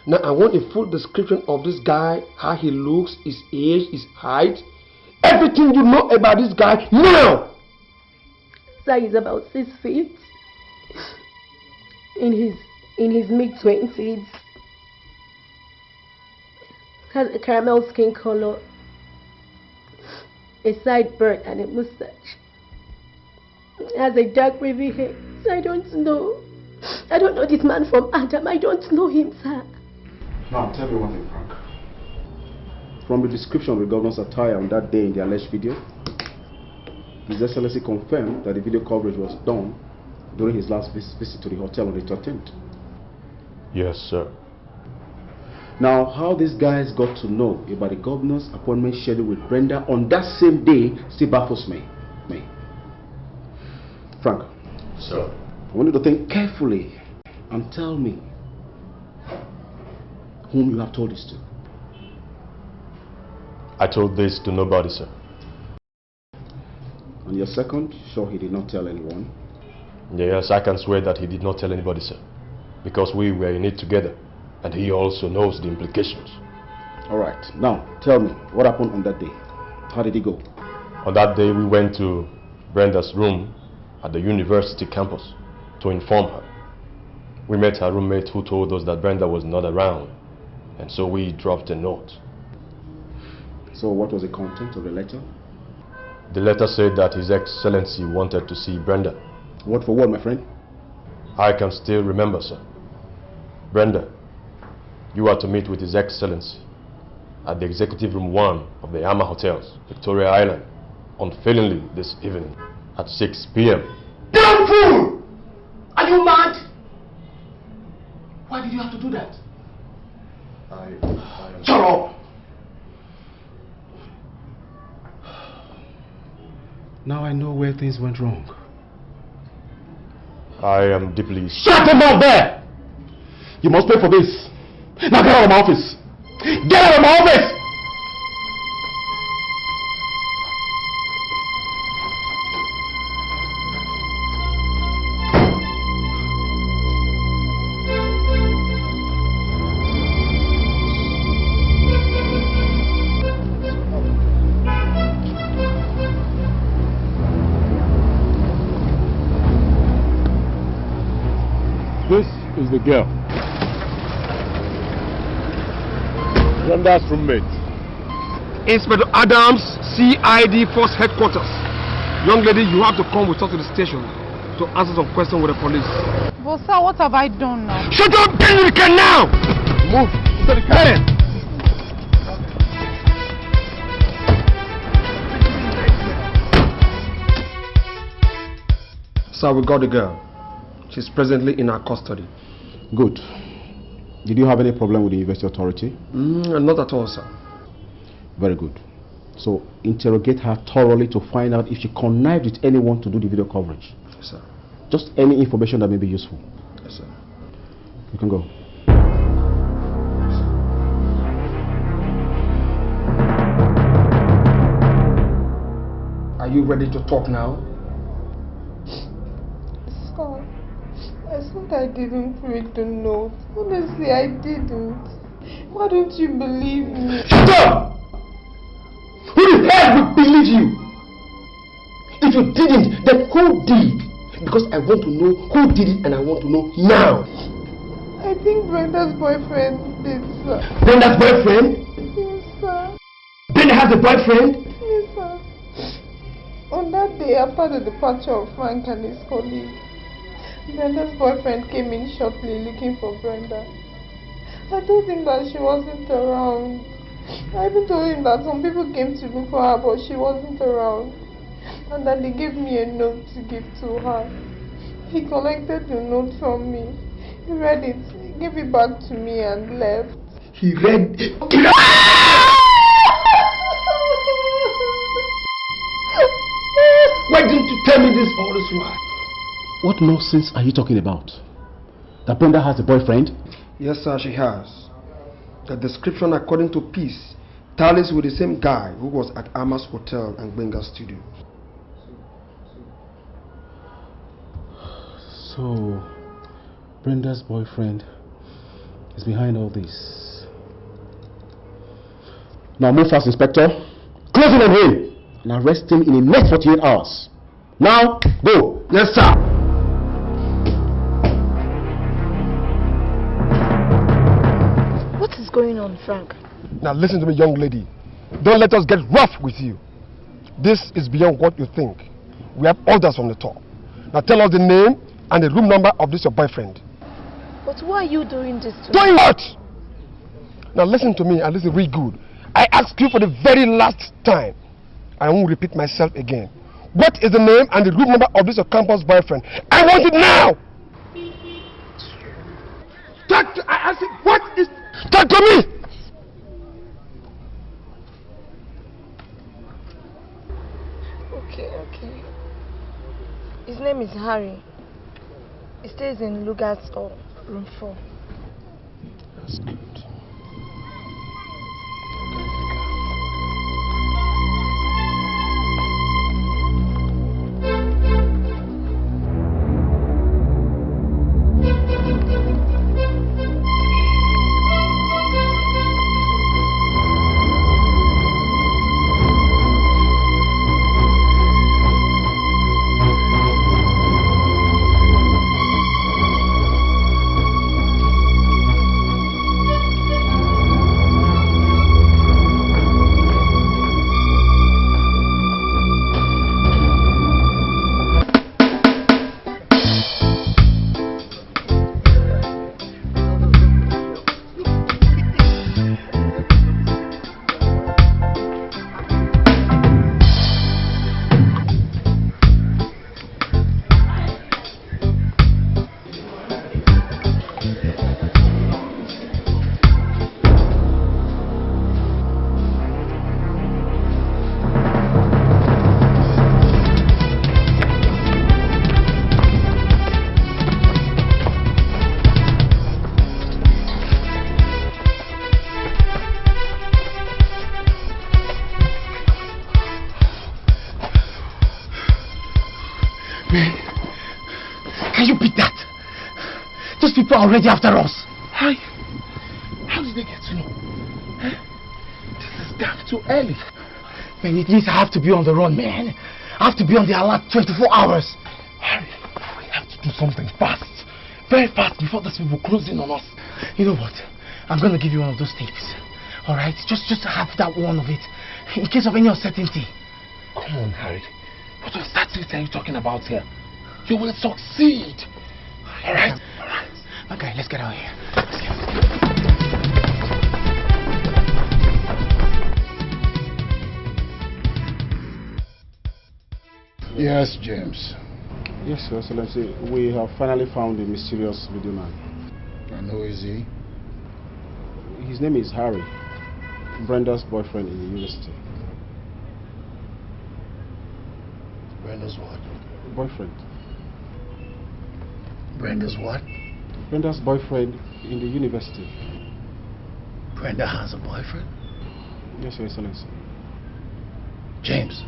Now, I want a full description of this guy, how he looks, his age, his height. Everything you know about this guy, now! Sir is about 6 feet. In his mid-20s. Has a caramel skin color. A sideburn and a mustache. Has a dark wavy hair. So I don't know this man from Adam. I don't know him, sir. Now, tell me one thing, Frank. From the description of the governor's attire on that day in the alleged video, His Excellency confirmed that the video coverage was done during his last visit to the hotel on the 13th. Yes, sir. Now, how these guys got to know about the governor's appointment schedule with Brenda on that same day still baffles me. Frank. Sir. I want you to think carefully and tell me whom you have told this to. I told this to nobody, sir. On your second, sure he did not tell anyone? Yes, I can swear that he did not tell anybody, sir. Because we were in it together, and he also knows the implications. Alright, now tell me, what happened on that day? How did it go? On that day, we went to Brenda's room at the university campus to inform her. We met her roommate who told us that Brenda was not around, and so we dropped a note. So what was the content of the letter? The letter said that His Excellency wanted to see Brenda. Word for word, my friend? I can still remember, sir. Brenda, you are to meet with His Excellency at the Executive Room 1 of the Ama Hotels, Victoria Island, unfailingly this evening at 6 p.m. Damn fool! Are you mad? Why did you have to do that? Shut up! Now I know where things went wrong. I am deeply... Shut him out there! You must pay for this. Now get out of my office! Get out of my office! This is the girl. Brenda's roommate. Inspector Adams, CID Force Headquarters. Young lady, you have to come with us to the station to answer some questions with the police. But sir, what have I done now? Shut up! Then you can now! Move to the car. Sir, we got the girl. She's presently in our custody. Good. Did you have any problem with the university authority? Not at all, sir. Very good. So interrogate her thoroughly to find out if she connived with anyone to do the video coverage. Yes, sir. Just any information that may be useful. Yes, sir. You can go. Are you ready to talk now? Sir, I said I didn't read the note. Honestly, I didn't. Why don't you believe me? Shut up! Who the hell would believe you? If you didn't, then who did? Because I want to know who did it and I want to know now. I think Brenda's boyfriend did, sir. Brenda's boyfriend? Yes, sir. Brenda has a boyfriend? Yes, sir. On that day, after the departure of Frank and his colleague, Brenda's boyfriend came in shortly looking for Brenda. I told him that she wasn't around. I even told him that some people came to look for her, but she wasn't around. And that they gave me a note to give to her. He collected the note from me. He read it, he gave it back to me and left. He read... Why didn't you tell me this all this while? What nonsense are you talking about? That Brenda has a boyfriend? Yes, sir, she has. The description according to Peace tallies with the same guy who was at Ama's Hotel and Benga Studio. So, Brenda's boyfriend is behind all this. Now move fast, Inspector. Close in on him and arrest him in the next 48 hours. Now, go. Yes, sir. What is going on, Frank? Now listen to me, young lady. Don't let us get rough with you. This is beyond what you think. We have orders from the top. Now tell us the name and the room number of this your boyfriend. But why are you doing this to me? Doing what? Now listen to me and listen real good. I ask you for the very last time. I won't repeat myself again. What is the name and the room number of this your campus boyfriend? I want it now! I said, what is... Talk to me! Okay. His name is Harry. He stays in Lugat's or room 4. That's good. Already after us. How did they get to know? This is damn too early. Man, it means I have to be on the run, man. I have to be on the alert 24 hours. Harry, we have to do something fast. Very fast before these people close in on us. You know what? I'm going to give you one of those tapes. Alright? Just have that one of it. In case of any uncertainty. Come on, Harry. What uncertainty are you talking about here? You will succeed. Alright? Alright. Okay, let's get out of here. Yes, James. Yes, Your Excellency. We have finally found the mysterious video man. And who is he? His name is Harry, Brenda's boyfriend in the university. Brenda's what? Boyfriend. Brenda's what? Brenda's boyfriend in the university. Brenda has a boyfriend? Yes, Your Excellency. James,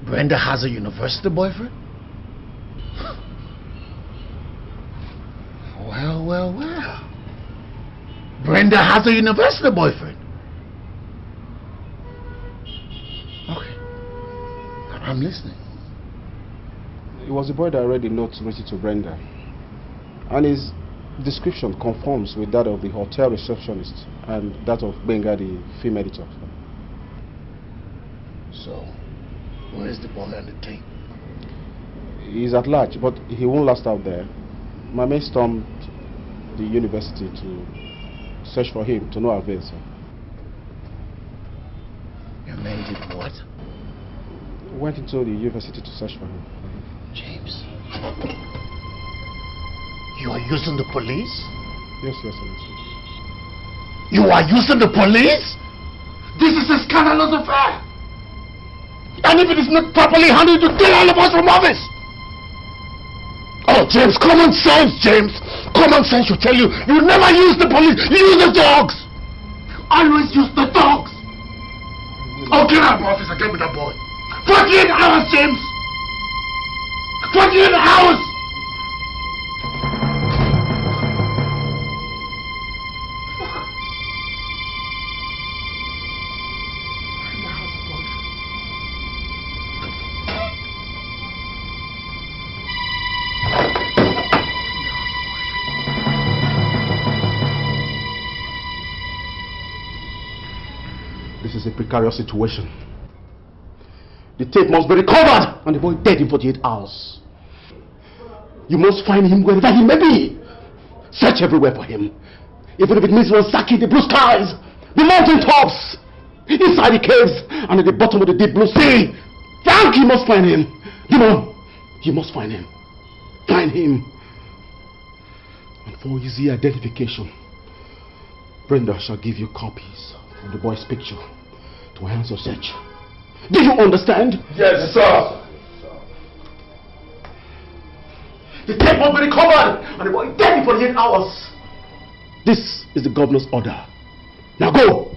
Brenda has a university boyfriend? Well. Brenda has a university boyfriend. Okay. I'm listening. It was the boy that read the note written to Brenda. And his description conforms with that of the hotel receptionist and that of Benga, the film editor. So, where is the boy on the tape? He's at large, but he won't last out there. My men stormed the university to search for him, to no avail, sir. Your men did what? Went into the university to search for him. James, you are using the police? Yes, Your Excellency. You are using the police? This is a scandalous affair! And if it is not properly handled, to kill all of us from office! Oh, James, common sense, James! Common sense should tell you, you never use the police, you use the dogs! always use the dogs. Oh, get out of my office and get with that boy. 48 hours, James. 48 hours. This is a precarious situation. The tape must be recovered and the boy dead in 48 hours. You must find him wherever he may be. Search everywhere for him. Even if it means ransacking the blue skies, the mountain tops, inside the caves, and at the bottom of the deep blue sea. Frank, you must find him. Demon, you must find him. Find him. And for easy identification, Brenda shall give you copies of the boy's picture to enhance your search. Do you understand? Yes, sir. The tape must be recovered and the boy dead in 48 hours. This is the governor's order. Now go!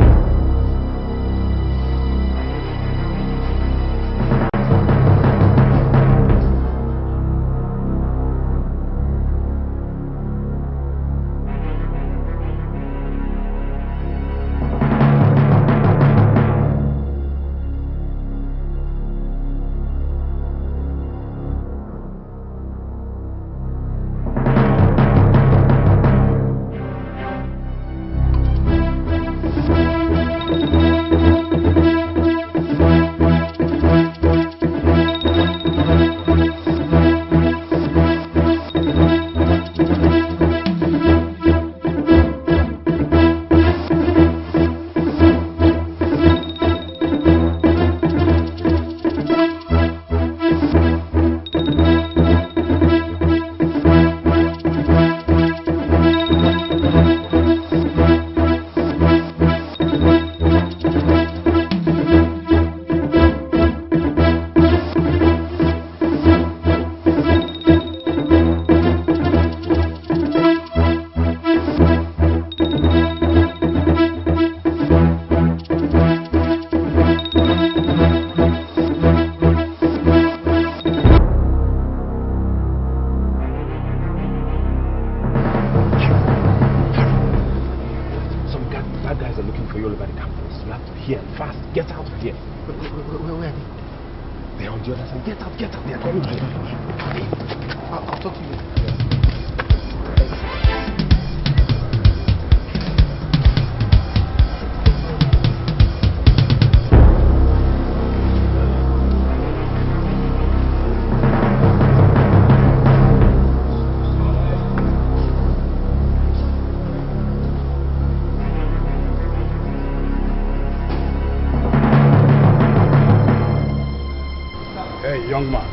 Young man,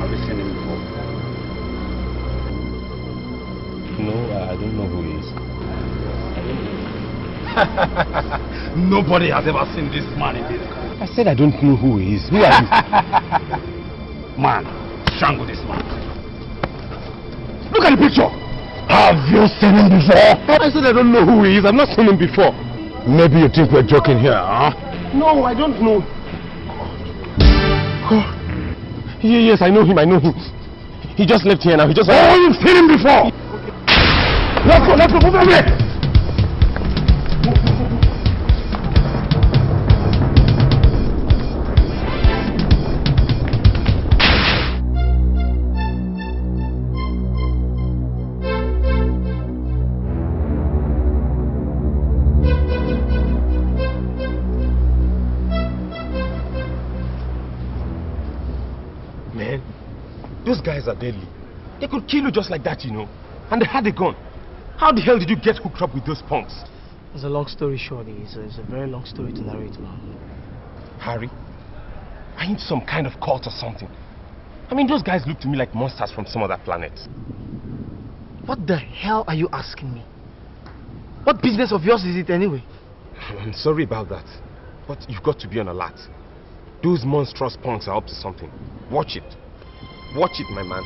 have you seen him before? No, I don't know who he is. Nobody has ever seen this man in this. I said I don't know who he is. Who are you? Man, strangle this man. Look at the picture. Have you seen him before? I said I don't know who he is. I've not seen him before. Maybe you think we're joking here, huh? No, I don't know. God. Yes, I know him, He just left here now, he just... Oh, you've seen him before! Let's go, move away! Those guys are deadly. They could kill you just like that, you know. And they had a gun. How the hell did you get hooked up with those punks? It's a long story short. It's a very long story to narrate, man. Harry, I need some kind of cult or something. I mean, those guys look to me like monsters from some other planet. What the hell are you asking me? What business of yours is it anyway? I'm sorry about that. But you've got to be on alert. Those monstrous punks are up to something. Watch it. Watch it, my man.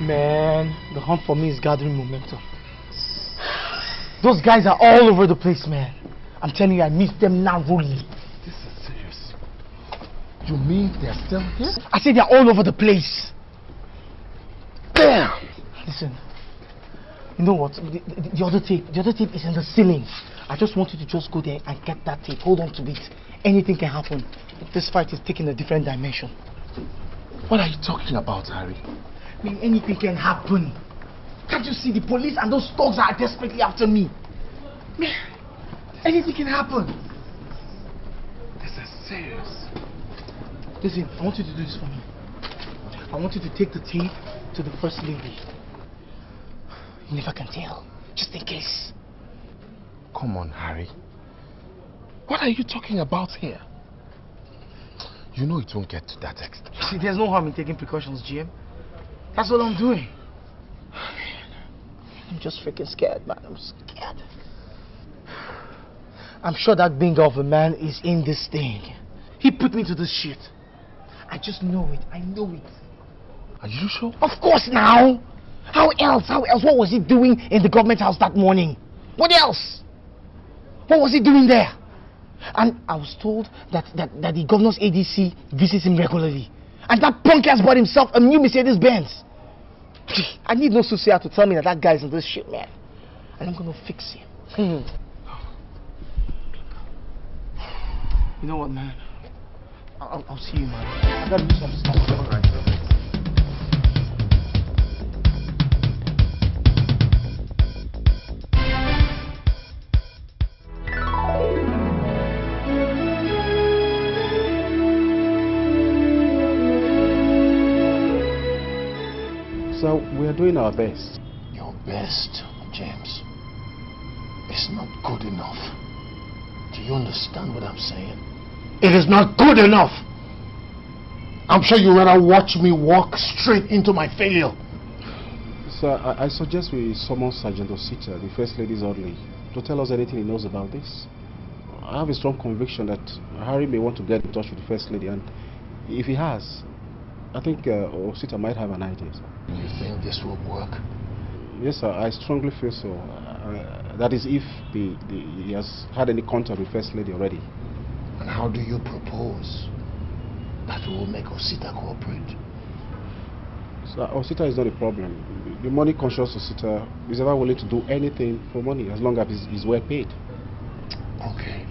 Man, the hunt for me is gathering momentum. Those guys are all over the place, man. I'm telling you, I miss them now, really. This is serious. You mean they're still here? I said they're all over the place. Damn! Listen, you know what? The other tape is in the ceiling. I just want you to just go there and get that tape. Hold on to it. Anything can happen. This fight is taking a different dimension. What are you talking about, Harry? I mean, anything can happen. Can't you see the police and those thugs are desperately after me? Man, anything can happen. This is serious. Listen, I want you to do this for me. I want you to take the tape to the First Lady. You never can tell, just in case. Come on, Harry. What are you talking about here? You know it won't get to that extent. See, there's no harm in taking precautions, GM. That's what I'm doing. I'm just freaking scared, man. I'm scared. I'm sure that bingo of a man is in this thing. He put me to this shit. I just know it. I know it. Are you sure? Of course now. How else? How else? What was he doing in the government house that morning? What else? What was he doing there? And I was told that the governor's ADC visits him regularly. And that punk has bought himself a new Mercedes-Benz. I need no soothsayer to tell me that guy's in this shit, man. And I'm gonna fix him. You know what, man? I'll see you, man. I gotta do some stuff. All right. So we are doing our best. Your best, James, is not good enough. Do you understand what I'm saying? It is not good enough. I'm sure you'd rather watch me walk straight into my failure. Sir, I suggest we summon Sergeant Osita, the First Lady's orderly, to tell us anything he knows about this. I have a strong conviction that Harry may want to get in touch with the First Lady, and if he has, I think Osita might have an idea. You think this will work? Yes, sir, I strongly feel so. That is, if he has had any contact with First Lady already. And how do you propose that we will make Osita cooperate? So, Osita is not a problem. The money-conscious Osita is ever willing to do anything for money as long as he's well paid. Okay.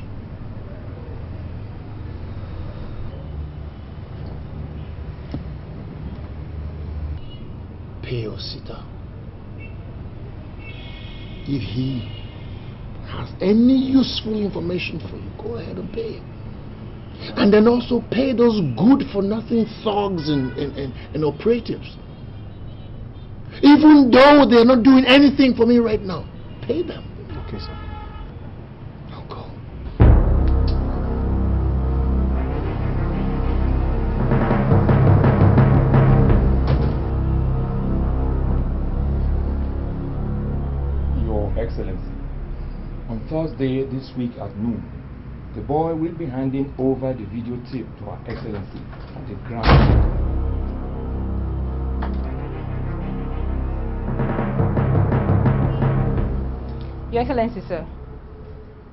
Pay Osita. If he has any useful information for you, go ahead and pay him. And then also pay those good-for-nothing thugs and operatives. Even though they're not doing anything for me right now, pay them. Okay, sir. Now go. Your Excellency, on Thursday this week at noon, the boy will be handing over the videotape to Her Excellency at the Grand. Your Excellency, sir,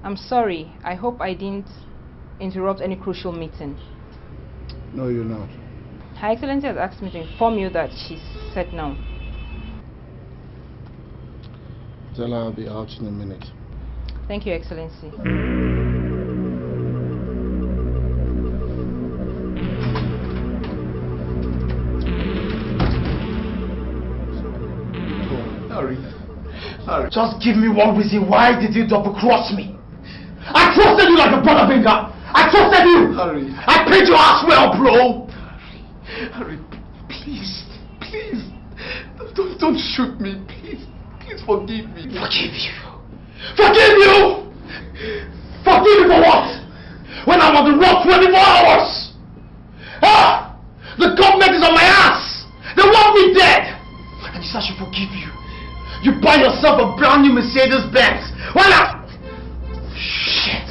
I'm sorry. I hope I didn't interrupt any crucial meeting. No, you're not. Her Excellency has asked me to inform you that she's set now. Tell her I'll be out in a minute. Thank you, Excellency. Harry. Just give me one reason. Why did you double-cross me? I trusted you like a brother finger. I trusted you. Harry. I paid your ass well, bro. Harry, please. Don't shoot me, please. Please forgive me. Forgive you? Forgive you? Forgive me for what? When I'm on the road 24 hours? Ah! The government is on my ass. They want me dead. And you said I should forgive you. You buy yourself a brand new Mercedes-Benz. Why not? Shit.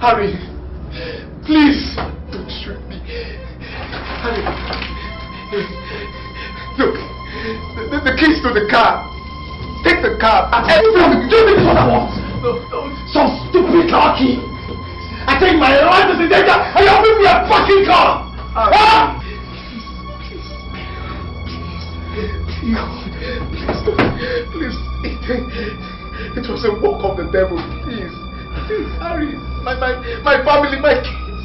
Harry, please don't shoot me. Harry, look, the keys to the car. Take the car. Do this what I want. Some stupid car key. I think my life is in danger and you're giving me a fucking car. Huh? Please, it was a work of the devil. Please, Harry, my family, my kids.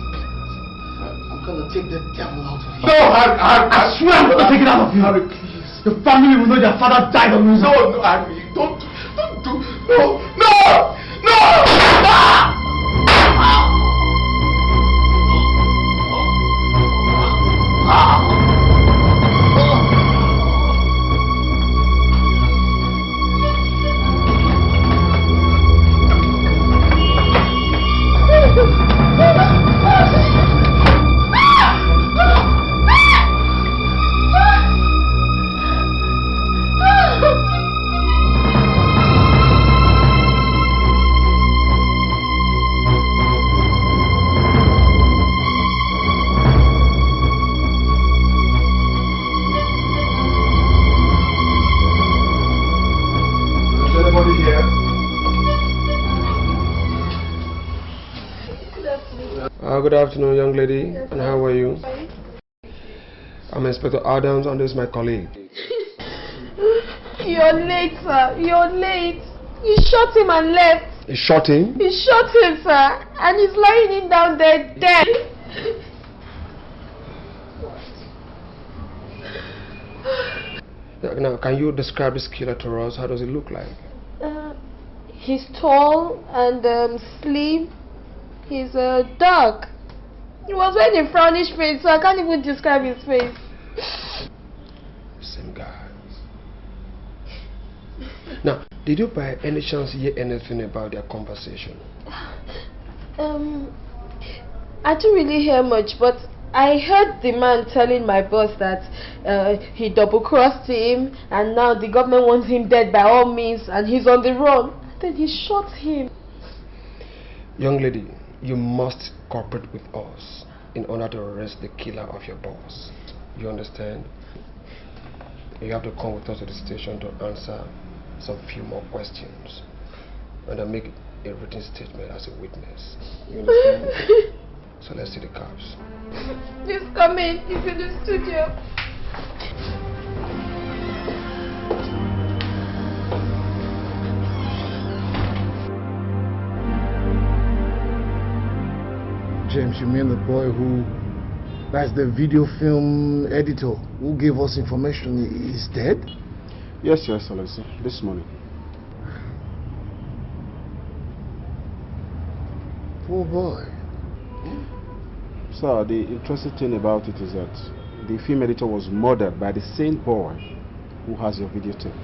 I'm gonna take the devil out of you. No, Harry, I swear I'm gonna take it out of you. Harry, please. The family will know their father died on losing. No, Harry, don't do. No. Good afternoon, young lady, and how are you? I'm Inspector Adams, and this is my colleague. You're late, sir. You're late. You shot him and left. You shot him? You shot him, sir, and he's lying him down there dead. Now, can you describe this killer to us? How does it look like? He's tall and slim. He's dark. He was wearing a frownish face, so I can't even describe his face. Same guy. Now, did you by any chance hear anything about their conversation? I didn't really hear much, but I heard the man telling my boss that he double-crossed him, and now the government wants him dead by all means, and he's on the run. Then he shot him. Young lady, you must cooperate with us in order to arrest the killer of your boss. You understand? You have to come with us to the station to answer some few more questions and then make a written statement as a witness. You understand? So let's see the cops. Please come in. He's in the studio. James, you mean the boy that's the video film editor who gave us information is dead? Yes, Your Excellency, this morning. Poor boy. Sir, the interesting thing about it is that the film editor was murdered by the same boy who has your videotape.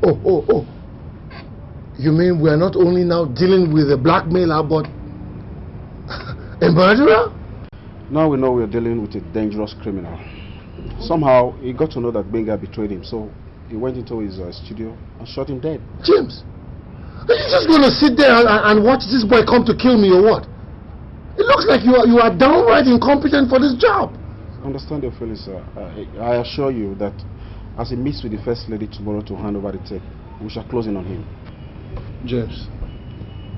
Oh. You mean we're not only now dealing with a blackmailer, but a murderer? Now we know we're dealing with a dangerous criminal. Somehow, he got to know that Benga betrayed him, so he went into his studio and shot him dead. James, are you just going to sit there and watch this boy come to kill me or what? It looks like you are downright incompetent for this job. I understand your feelings, sir. I assure you that as he meets with the First Lady tomorrow to hand over the tape, we shall close in on him. James,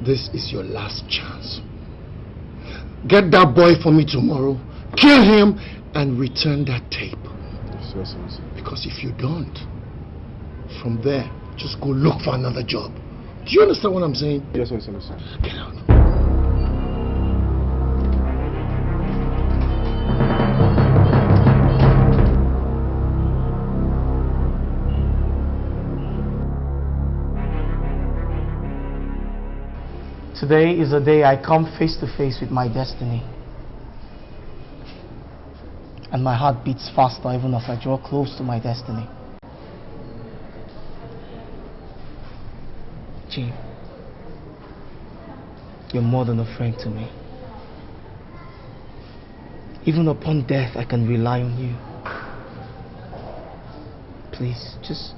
this is your last chance. Get that boy for me tomorrow, kill him, and return that tape. Yes, sir. Because if you don't, from there, just go look for another job. Do you understand what I'm saying? Yes, sir. Get out. Today is the day I come face to face with my destiny. And my heart beats faster even as I draw close to my destiny. Jane, you're more than a friend to me. Even upon death, I can rely on you. Please, just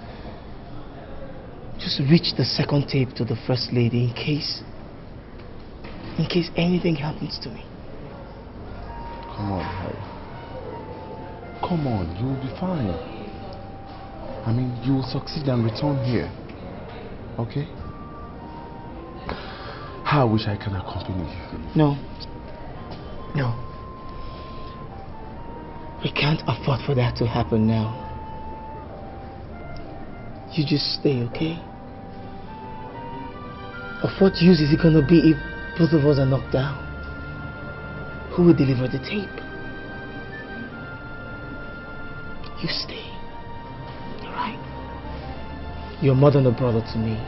reach the second tape to the First Lady in case anything happens to me. Come on, Harry. Come on, you'll be fine. I mean, you will succeed and return here. Okay? How I wish I can accompany you. No. No. We can't afford for that to happen now. You just stay, okay? Of what use is it gonna be if both of us are knocked down? Who will deliver the tape? You stay. Alright? You're more than a brother to me.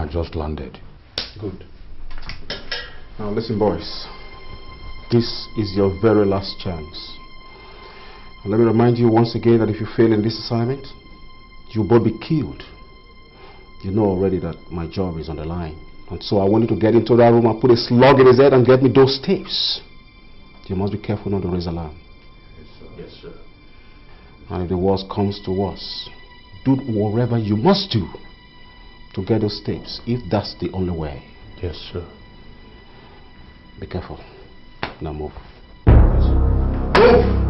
Just landed. Good. Now listen, boys. This is your very last chance. And let me remind you once again that if you fail in this assignment, you'll both be killed. You know already that my job is on the line. And so I want you to get into that room and put a slug in his head and get me those tapes. You must be careful not to raise alarm. Yes, sir. Yes, sir. And if the worst comes to worst, do whatever you must do to get those tapes, if that's the only way. Yes, sir. Be careful. Now move. Move!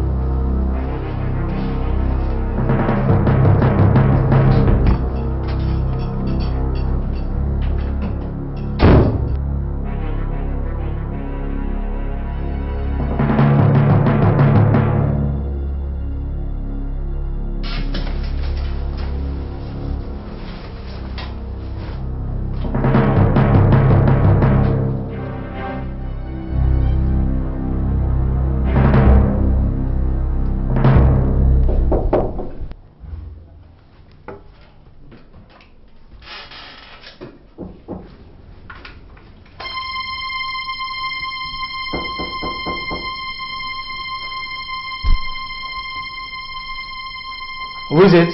Who is it?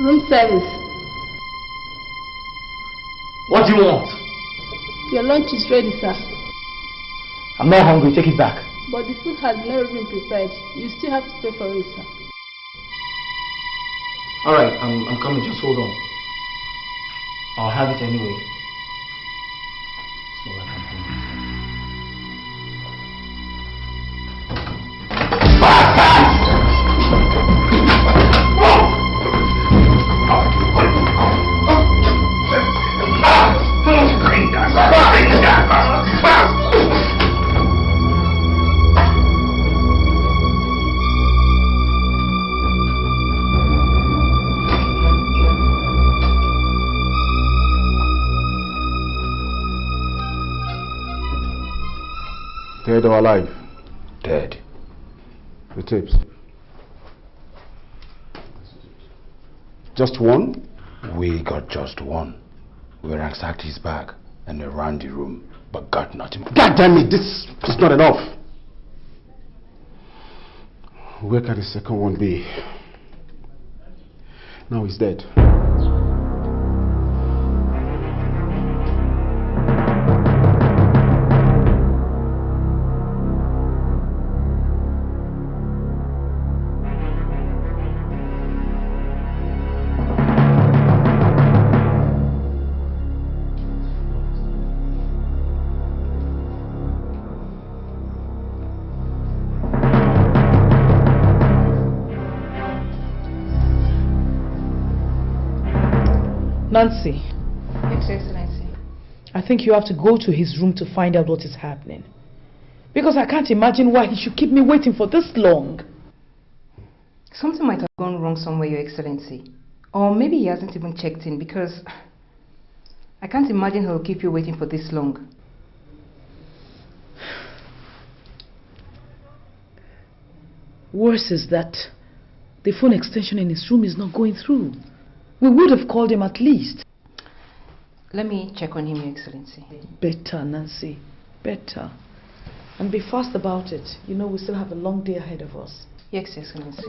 Room service. What do you want? Your lunch is ready, sir. I'm not hungry, take it back. But the food has never been prepared. You still have to pay for it, sir. Alright, I'm coming, just hold on. I'll have it anyway. It's all I can promise. Dead or alive? Dead. The tapes. Just one? We got just one. We ransacked his bag and around the room, but got nothing. God damn it, this is not enough. Where can the second one be? Now he's dead. Nancy. Yes, Excellency. I think you have to go to his room to find out what is happening. Because I can't imagine why he should keep me waiting for this long. Something might have gone wrong somewhere, Your Excellency. Or maybe he hasn't even checked in, because I can't imagine he'll keep you waiting for this long. Worse is that the phone extension in his room is not going through. We would have called him at least. Let me check on him, Your Excellency. Better, Nancy. Better. And be fast about it. You know we still have a long day ahead of us. Yes, Excellency.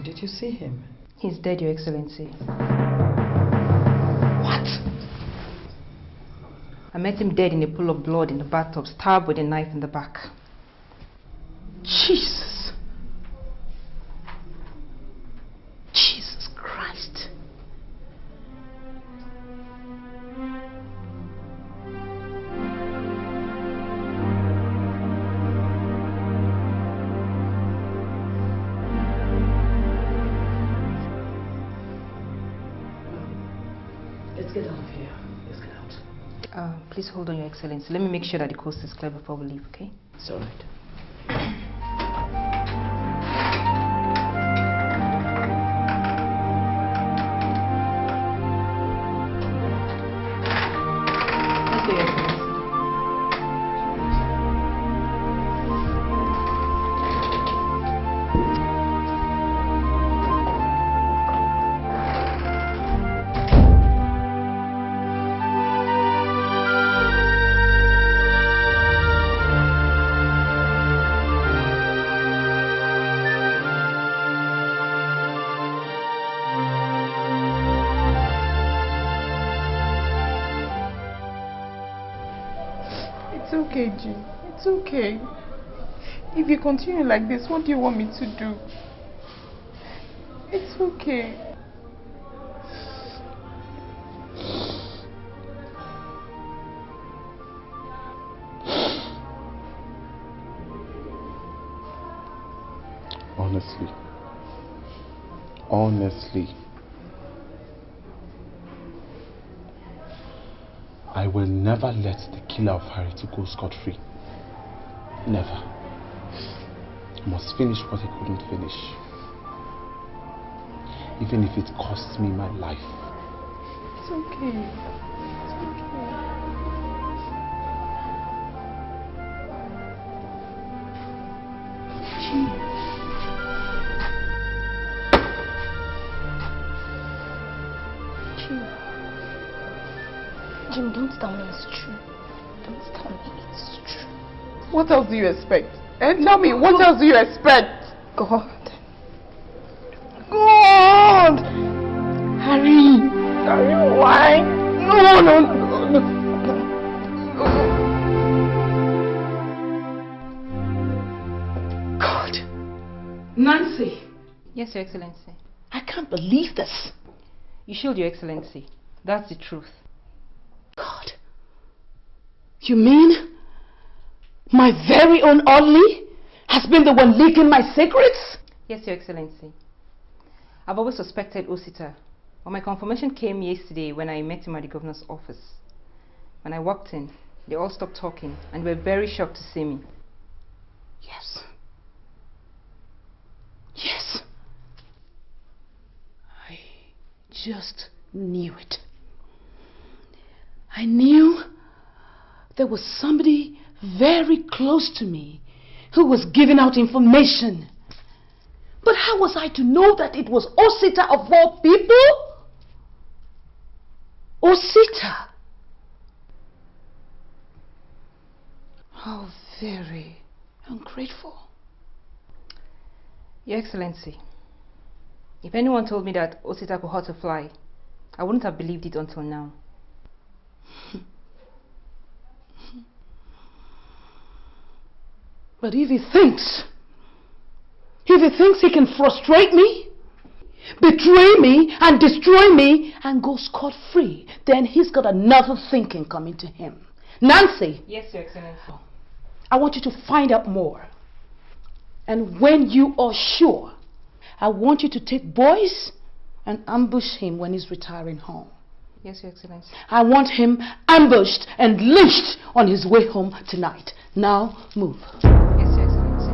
Did you see him? He's dead, Your Excellency. What? I met him dead in a pool of blood in the bathtub, stabbed with a knife in the back. Jesus! Jesus Christ! Let's get out of here. Let's get out. Please hold on, Your Excellency. Let me make sure that the coast is clear before we leave, okay? It's all right. It's okay, G. It's okay. If you continue like this, what do you want me to do? It's okay. Honestly, I will never let the killer of Harry to go scot-free. Never. He must finish what he couldn't finish. Even if it costs me my life. It's okay. It's okay. Jim, don't tell me it's true. Please tell me it's true. What else do you expect? And tell me, what else do you expect? God. God! Harry! Harry, why? No. God. Nancy! Yes, Your Excellency. I can't believe this. You should, Your Excellency. That's the truth. God. You mean my very own Ollie has been the one leaking my secrets? Yes, Your Excellency. I've always suspected Osita, but my confirmation came yesterday when I met him at the governor's office. When I walked in, they all stopped talking and were very shocked to see me. Yes. Yes. I just knew it. I knew there was somebody very close to me who was giving out information. But how was I to know that it was Osita of all people? Osita. How very ungrateful. Your Excellency, if anyone told me that Osita could hurt a fly, I wouldn't have believed it until now. But if he thinks he can frustrate me, betray me, and destroy me, and go scot-free, then he's got another thinking coming to him. Nancy! Yes, Your Excellency. I want you to find out more. And when you are sure, I want you to take boys and ambush him when he's retiring home. Yes, Your Excellency. I want him ambushed and lynched on his way home tonight. Now, move. Yes, Your Excellency.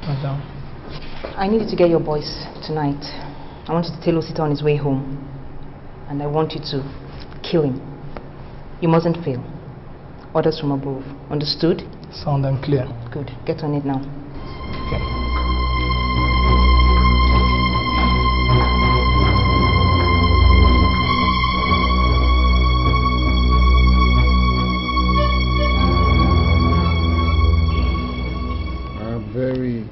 Madam. I need you to get your boys tonight. I want you to tell Osita on his way home. And I want you to kill him. You mustn't fail. Orders from above. Understood? Sound and clear. Good. Get on it now. Okay. I'm very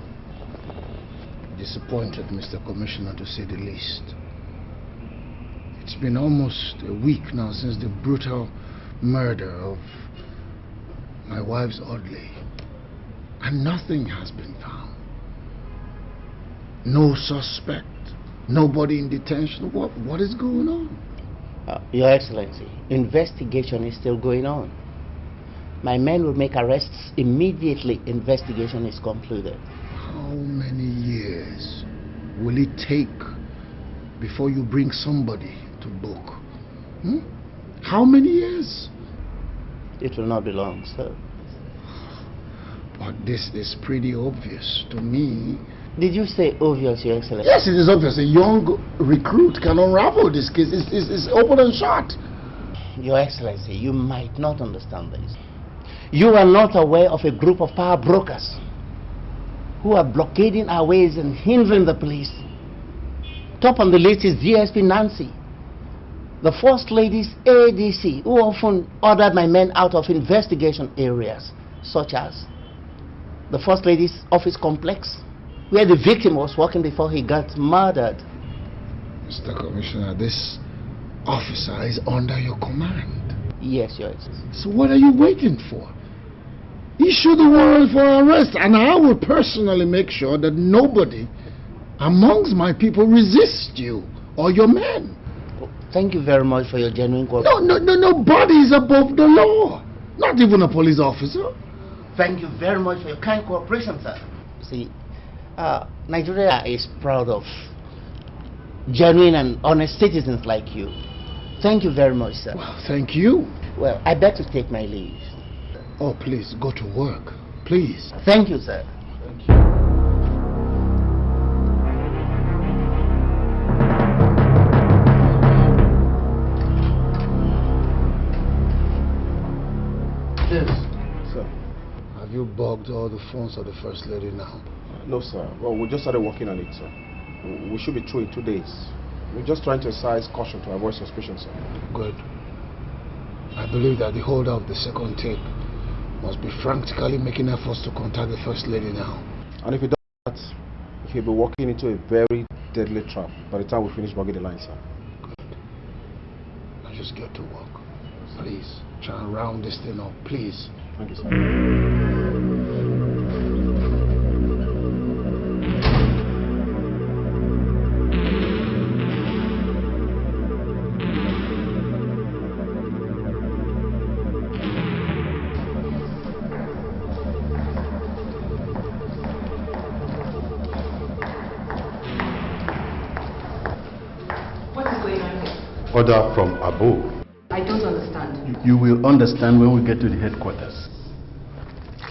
disappointed, Mr. Commissioner, to say the least. It's been almost a week now since the brutal murder of my wife's Audley, and nothing has been found. No suspect, nobody in detention. What is going on? Your Excellency, investigation is still going on. My men will make arrests immediately investigation is concluded. How many years will it take before you bring somebody to book? How many years? It will not be long, sir. But this is pretty obvious to me. Did you say obvious, Your Excellency? Yes, it is obvious. A young recruit can unravel this case. It's open and shut. Your Excellency, you might not understand this. You are not aware of a group of power brokers who are blockading our ways and hindering the police. Top on the list is DSP Nancy, the First Lady's ADC, who often ordered my men out of investigation areas, such as the First Lady's office complex, where the victim was working before he got murdered. Mr. Commissioner, this officer is under your command. Yes, Your Excellency. So what are you waiting for? Issue the warrant for arrest, and I will personally make sure that nobody amongst my people resists you or your men. Thank you very much for your genuine cooperation. Nobody is above the law. Not even a police officer. Thank you very much for your kind cooperation, sir. See, Nigeria is proud of genuine and honest citizens like you. Thank you very much, sir. Well, thank you. Well, I beg to take my leave. Oh, please, go to work. Please. Thank you, sir. Thank you. bugged all the phones of the First Lady now? No, sir. Well, we just started working on it, sir. We should be through in 2 days. We're just trying to exercise caution to avoid suspicion, sir. Good. I believe that the holder of the second tape must be frantically making efforts to contact the First Lady now. And if he does that, he'll be walking into a very deadly trap by the time we finish bugging the line, sir. Good. Now just get to work. Please, try and round this thing up, please. Thank you, sir. Order from above. I don't understand. You will understand when we get to the headquarters.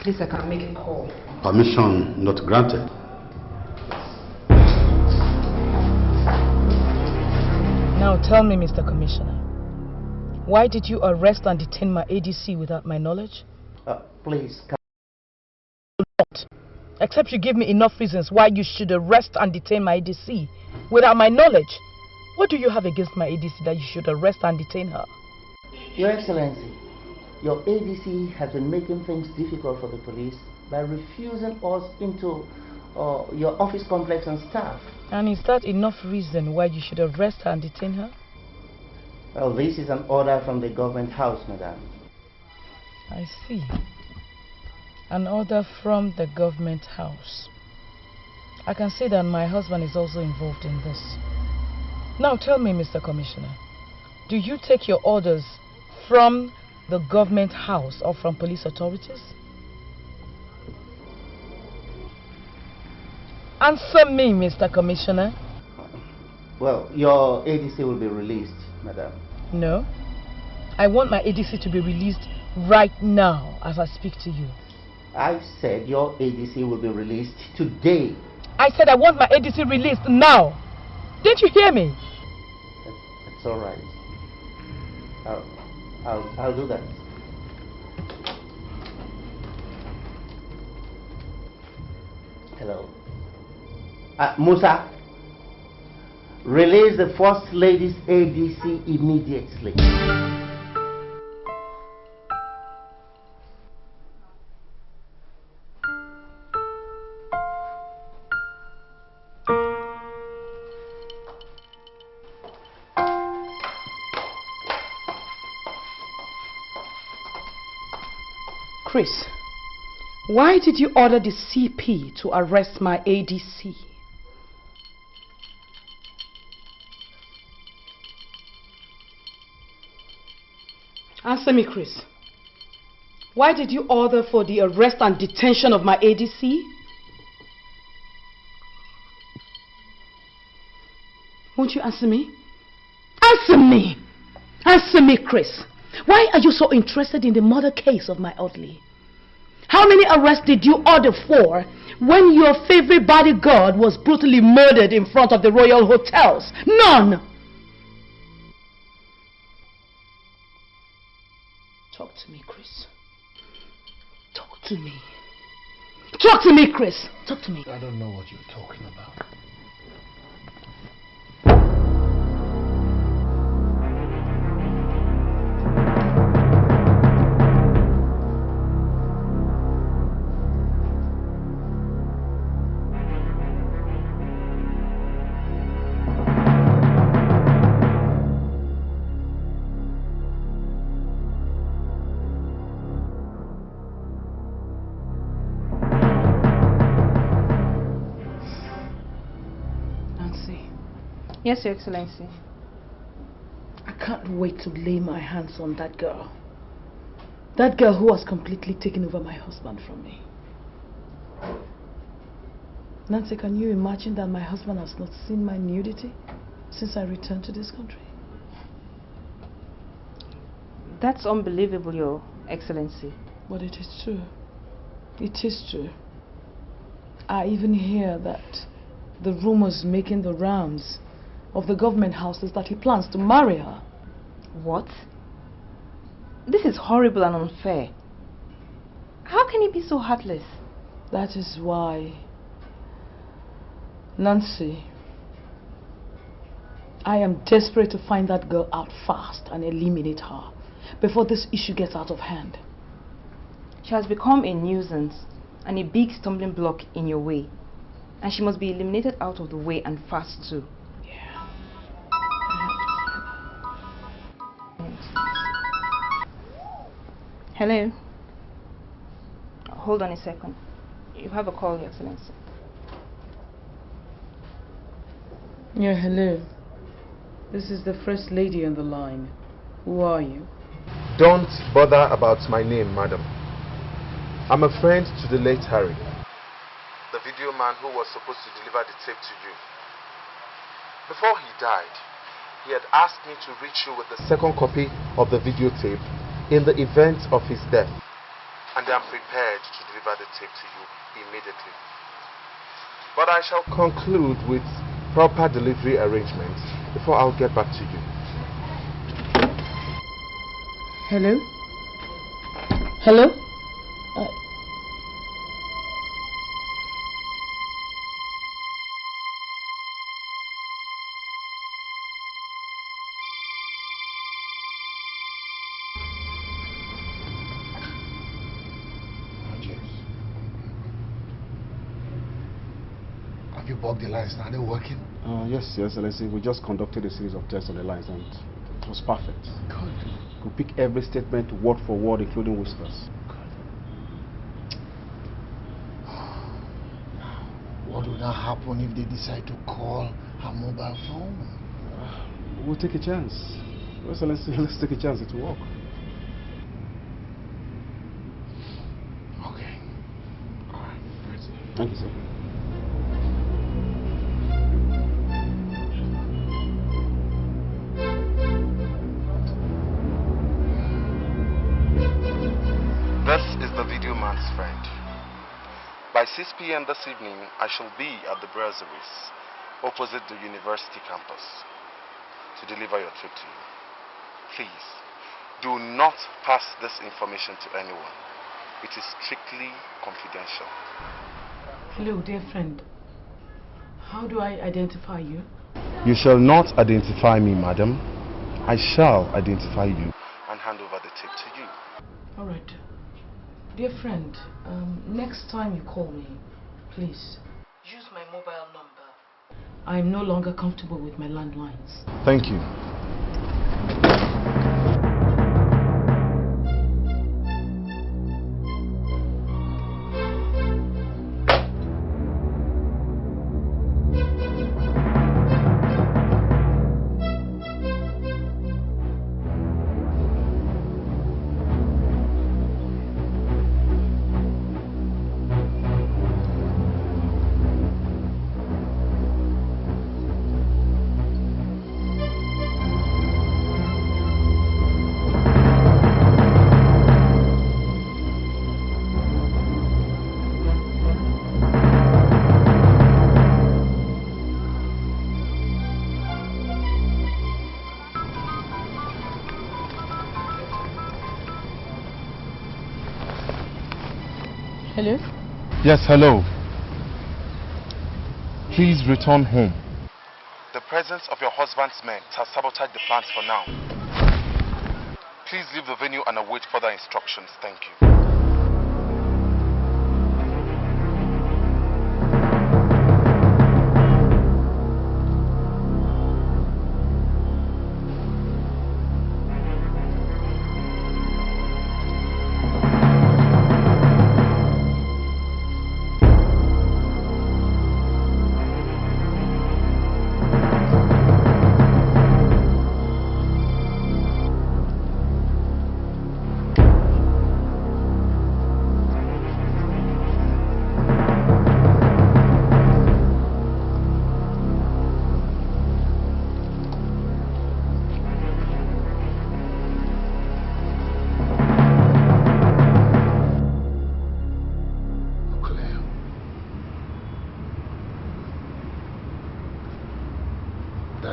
Please, I can make a call. Permission not granted. Now tell me, Mr. Commissioner, why did you arrest and detain my ADC without my knowledge? Please, not. Except you give me enough reasons why you should arrest and detain my ADC without my knowledge. What do you have against my ADC that you should arrest and detain her? Your Excellency, your ADC has been making things difficult for the police by refusing us into your office complex and staff. And is that enough reason why you should arrest her and detain her? Well, this is an order from the government house, madam. I see. An order from the government house. I can see that my husband is also involved in this. Now tell me, Mr. Commissioner, do you take your orders from the government house or from police authorities? Answer me, Mr. Commissioner. Well, your ADC will be released, madam. No. I want my ADC to be released right now as I speak to you. I said your ADC will be released today. I said I want my ADC released now. Didn't you hear me? It's all right. I'll do that. Hello. Musa, release the First Lady's ADC immediately. Chris, why did you order the CP to arrest my ADC? Answer me, Chris. Why did you order for the arrest and detention of my ADC? Won't you answer me? Answer me! Answer me, Chris. Why are you so interested in the murder case of my orderly? How many arrests did you order for when your favorite bodyguard was brutally murdered in front of the Royal Hotels? None! Talk to me, Chris. Talk to me. Talk to me, Chris. Talk to me. I don't know what you're talking about. Yes, Your Excellency. I can't wait to lay my hands on that girl. That girl who has completely taken over my husband from me. Nancy, can you imagine that my husband has not seen my nudity since I returned to this country? That's unbelievable, Your Excellency. But it is true. It is true. I even hear that the rumors making the rounds of the government house is that he plans to marry her. What? This is horrible and unfair. How can he be so heartless? That is why, Nancy, I am desperate to find that girl out fast and eliminate her before this issue gets out of hand. She has become a nuisance and a big stumbling block in your way. And she must be eliminated out of the way, and fast too. Yeah. Hello? Hold on a second. You have a call, Your Excellency. Yeah, hello. This is the First Lady on the line. Who are you? Don't bother about my name, madam. I'm a friend to the late Harry, the video man who was supposed to deliver the tape to you. Before he died, he had asked me to reach you with the second copy of the videotape in the event of his death, and I'm prepared to deliver the tape to you immediately. But I shall conclude with proper delivery arrangements before I'll get back to you. Hello? Hello? Have you bugged the lines? Are they working? Yes, Your Excellency. We just conducted a series of tests on the lines and it was perfect. Good. We pick every statement word for word, including whispers. What will now happen if they decide to call her mobile phone? We'll take a chance. Your Excellency, let's take a chance. It will work. Okay. All right. Thank you, sir. This is the video man's friend. By 6 p.m. this evening, I shall be at the brasseries opposite the university campus to deliver your trip to you. Please, do not pass this information to anyone. It is strictly confidential. Hello, dear friend. How do I identify you? You shall not identify me, madam. I shall identify you and hand over the tape to you. All right. Dear friend, next time you call me, please use my mobile number. I'm no longer comfortable with my landlines. Thank you. Hello? Yes, hello. Please return home. The presence of your husband's men has sabotaged the plans for now. Please leave the venue and await further instructions. Thank you.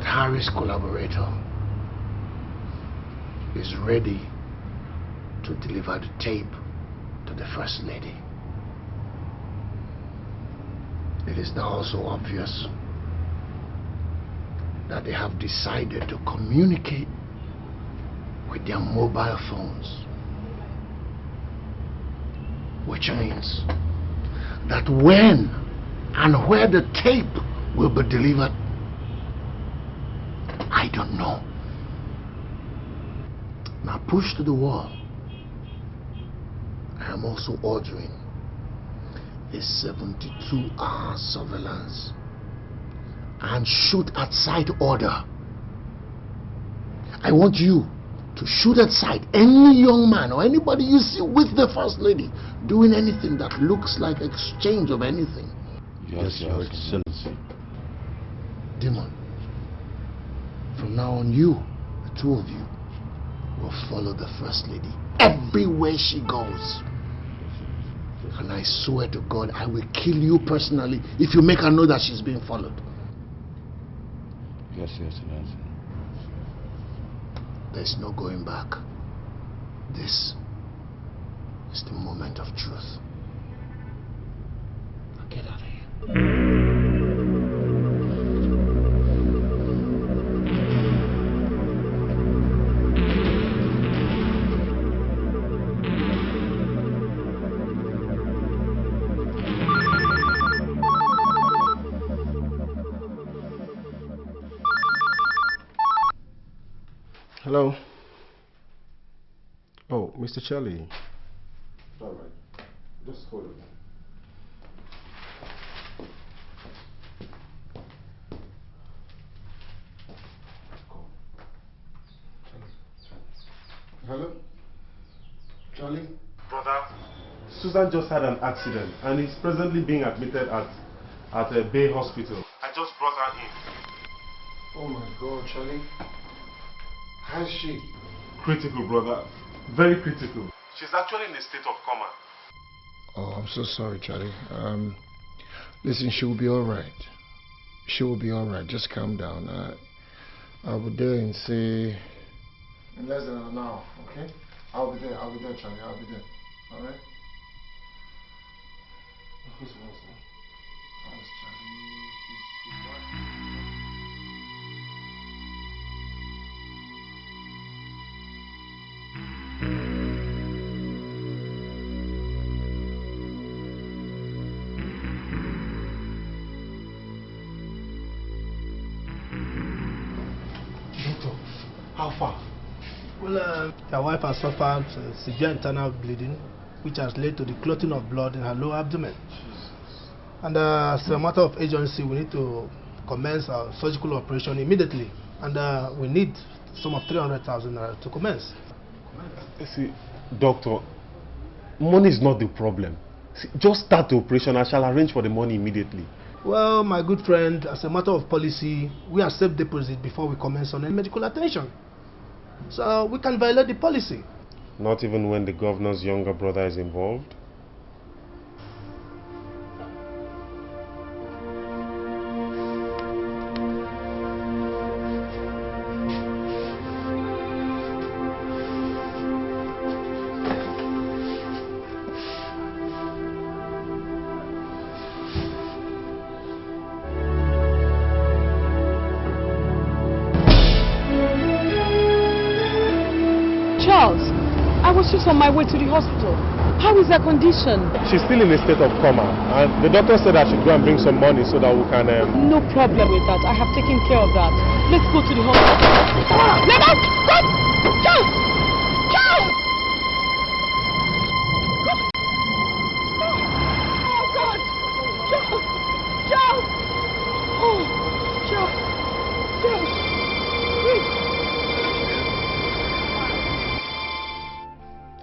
Harry's collaborator is ready to deliver the tape to the First Lady. It is now also obvious that they have decided to communicate with their mobile phones, which means that when and where the tape will be delivered, I don't know. Now push to the wall. I am also ordering a 72-hour surveillance and shoot at sight order. I want you to shoot at sight any young man or anybody you see with the First Lady doing anything that looks like exchange of anything. Yes, Your Excellency. Desmond, from now on you, the two of you, will follow the First Lady everywhere she goes. And I swear to God, I will kill you personally if you make her know that she's being followed. Yes, Your Excellency. There's no going back. This is the moment of truth. Now get out of here. Hello. Oh, Mr. Charlie. All right. Just hold it. Hello? Charlie? Brother, Susan just had an accident and is presently being admitted at a Bay Hospital. I just brought her in. Oh my God, Charlie. How is she? Critical, brother. Very critical. She's actually in a state of coma. Oh, I'm so sorry, Charlie. Listen, she will be all right. She will be all right. Just calm down. I'll be there and say in less than an hour, okay? I'll be there, Charlie. I'll be there. All right? Who's Wilson? How's Charlie? He's what? How far? Well, your wife has suffered severe internal bleeding, which has led to the clotting of blood in her lower abdomen. And as a matter of agency, we need to commence our surgical operation immediately. And we need some of 300,000 to commence. See, doctor, money is not the problem. See, just start the operation. I shall arrange for the money immediately. Well, my good friend, as a matter of policy, we accept deposit before we commence on any medical attention. So we can violate the policy. Not even when the governor's younger brother is involved? Just on my way to the hospital. How is her condition? She's still in a state of coma, and the doctor said I should go and bring some money so that we can... No problem with that. I have taken care of that. Let's go to the hospital. Let us! Stop! Charles! Charles! Oh, God! Charles! Charles! Oh, Charles! Charles! Wait!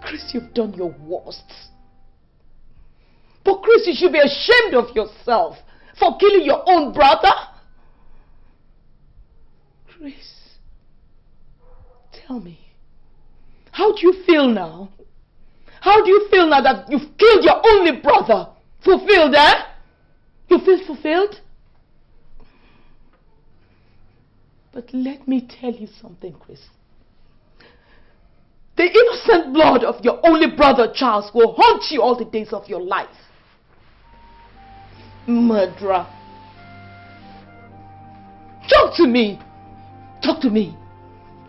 Chris, you've done your worst. But Chris, you should be ashamed of yourself for killing your own brother. Chris, tell me, how do you feel now? How do you feel now that you've killed your only brother? Fulfilled, eh? You feel fulfilled? But let me tell you something, Chris. The innocent innocent blood of your only brother Charles will haunt you all the days of your life. Murderer. Talk to me. Talk to me.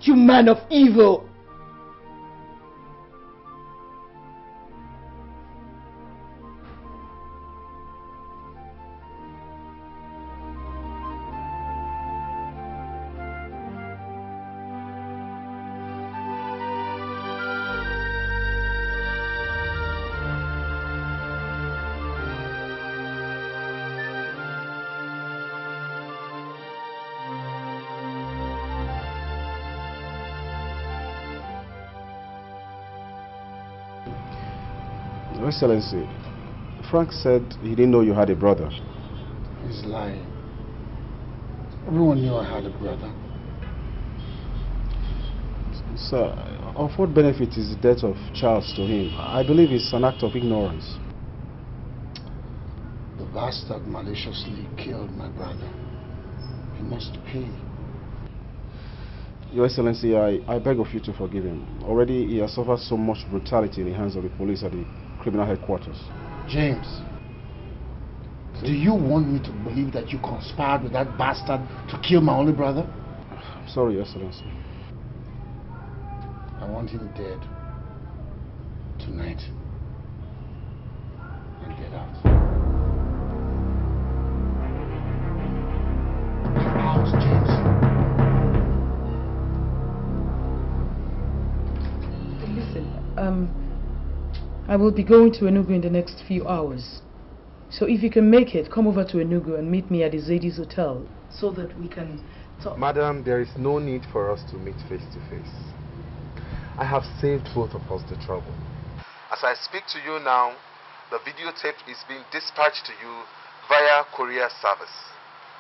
You man of evil. Your Excellency, Frank said he didn't know you had a brother. He's lying. Everyone knew I had a brother. Sir, of what benefit is the death of Charles to him? I believe it's an act of ignorance. The bastard maliciously killed my brother. He must pay. Your Excellency, I beg of you to forgive him. Already he has suffered so much brutality in the hands of the police at the criminal headquarters. James, do you want me to believe that you conspired with that bastard to kill my only brother? I'm sorry, Your Excellency. I want him dead. Tonight. And get out. Get out, James. Listen, I will be going to Enugu in the next few hours. So if you can make it, come over to Enugu and meet me at the Zadie's Hotel so that we can talk. Madam, there is no need for us to meet face to face. I have saved both of us the trouble. As I speak to you now, the videotape is being dispatched to you via courier service.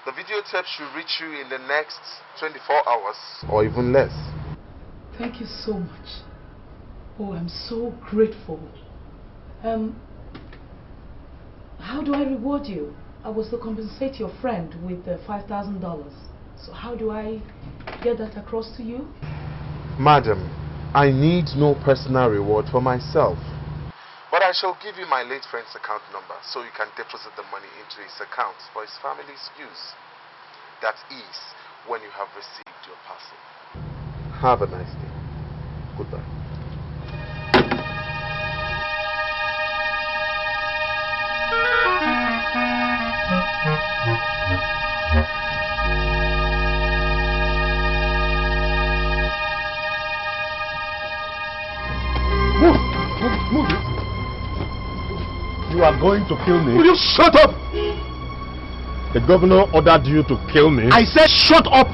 The videotape should reach you in the next 24 hours or even less. Thank you so much. Oh, I'm so grateful. How do I reward you? I was to compensate your friend with $5,000. So how do I get that across to you? Madam, I need no personal reward for myself. But I shall give you my late friend's account number so you can deposit the money into his account for his family's use. That is when you have received your parcel. Have a nice day. Goodbye. Move it. You are going to kill me. Will you shut up? The governor ordered you to kill me. I said shut up.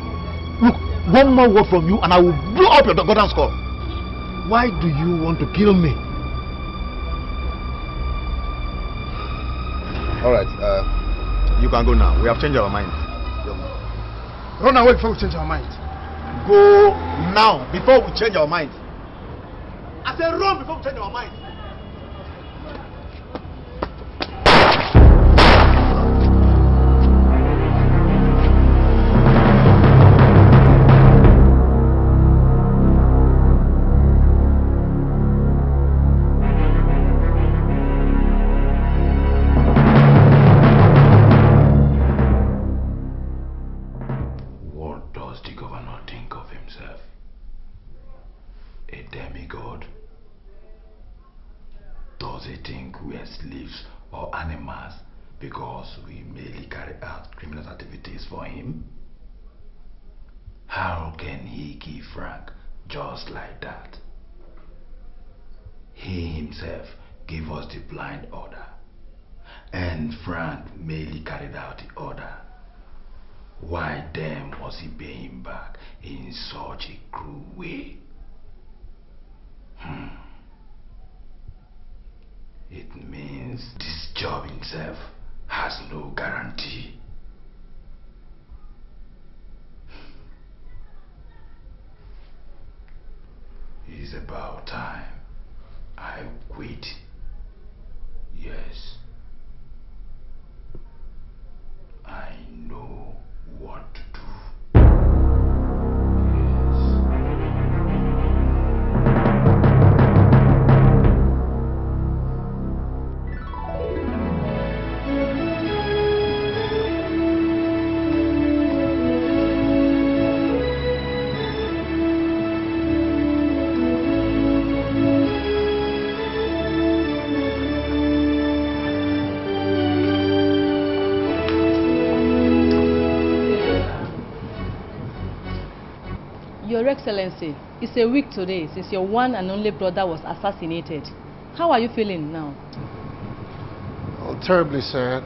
Look, one more word from you and I will blow up your goddamn skull. Why do you want to kill me? Alright, you can go now. We have changed our mind. Run away before we change our mind. Go now before we change our mind. I said run before we change our mind. What does the governor think of himself? A demigod? Does he think we are slaves or animals because we merely carry out criminal activities for him? How can he kill Frank just like that? He himself gave us the blind order, and Frank merely carried out the order. Why then was he paying him back in such a cruel way? It means this job itself has no guarantee. It's about time I quit. Yes. I know what to do. Yes. Your Excellency, it's a week today since your one and only brother was assassinated. How are you feeling now? Oh, terribly sad.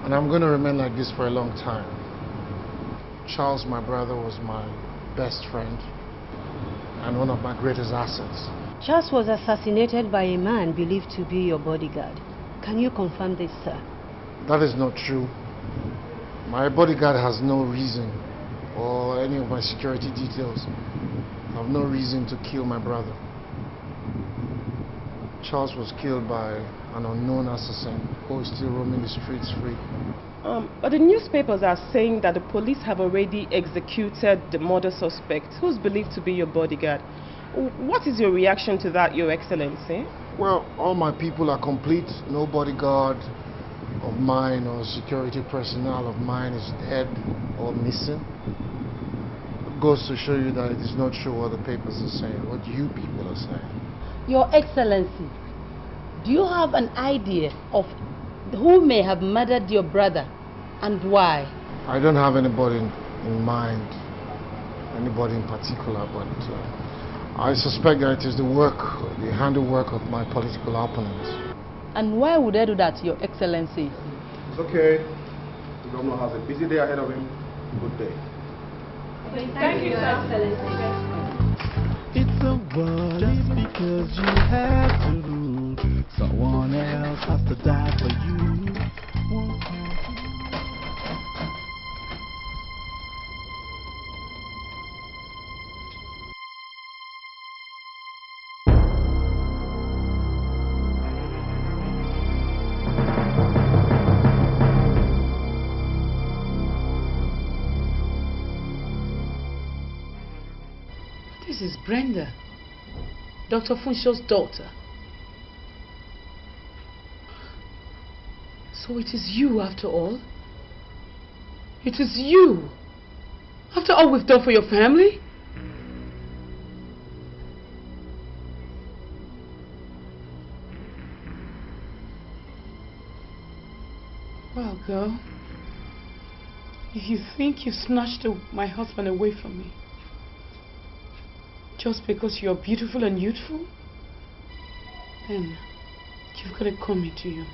And I'm going to remain like this for a long time. Charles, my brother, was my best friend and one of my greatest assets. Charles was assassinated by a man believed to be your bodyguard. Can you confirm this, sir? That is not true. My bodyguard has no reason, or any of my security details have no reason to kill my brother. Charles was killed by an unknown assassin who is still roaming the streets free. But the newspapers are saying that the police have already executed the murder suspect who's believed to be your bodyguard. What is your reaction to that, Your Excellency? Well, all my people are complete. No bodyguard of mine or security personnel of mine is dead or missing. It goes to show you that it is not true what the papers are saying, what you people are saying. Your Excellency, do you have an idea of who may have murdered your brother and why? I don't have anybody in mind, anybody in particular, but I suspect that it is the handiwork of my political opponents. And why would they do that, Your Excellency? It's okay. The governor has a busy day ahead of him. Good day. Thank you, Your Excellency. It's a war just because you have to. Someone else has to die for you. This is Brenda, Dr. Funsho's daughter. So it is you after all? It is you! After all we've done for your family? Well, girl, if you think you snatched my husband away from me just because you're beautiful and youthful, then you've got it coming to you.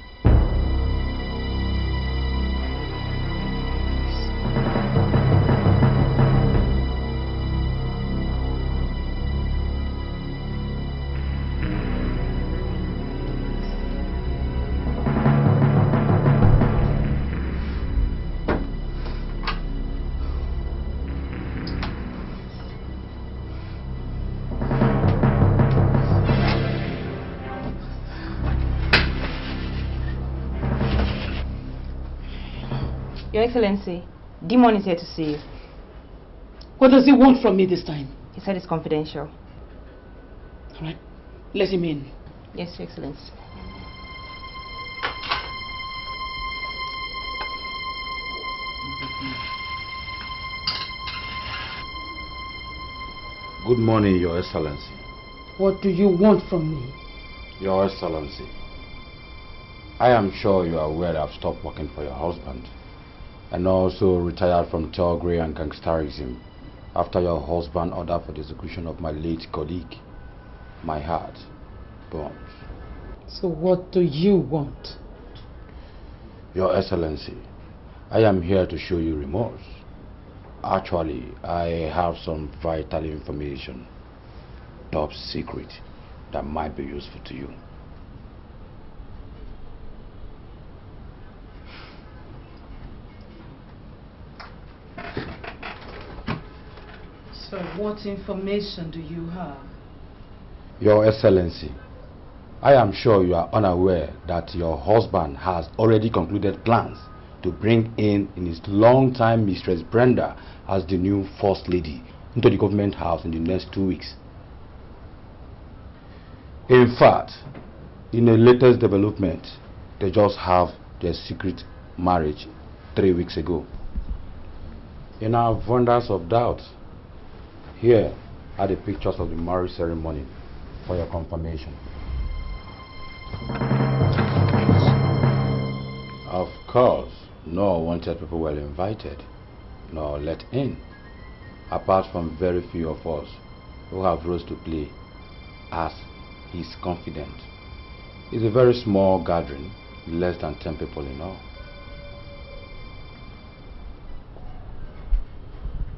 Your Excellency, Demon is here to see you. What does he want from me this time? He said it's confidential. All right, let him in. Yes, Your Excellency. Good morning, Your Excellency. What do you want from me? Your Excellency, I am sure you are aware I've stopped working for your husband and also retired from thuggery and gangsterism after your husband ordered for the execution of my late colleague. My heart burns. So what do you want? Your Excellency, I am here to show you remorse. Actually, I have some vital information, top secret, that might be useful to you. So what information do you have? Your Excellency, I am sure you are unaware that your husband has already concluded plans to bring in his long-time mistress Brenda as the new First Lady into the government house in the next 2 weeks. In fact, in the latest development, they just have their secret marriage 3 weeks ago. In our abundance of doubt, here are the pictures of the marriage ceremony for your confirmation. Of course, no unwanted people were invited. nor let in, apart from very few of us who have roles to play as his confidant. It's a very small gathering, less than 10 people in all.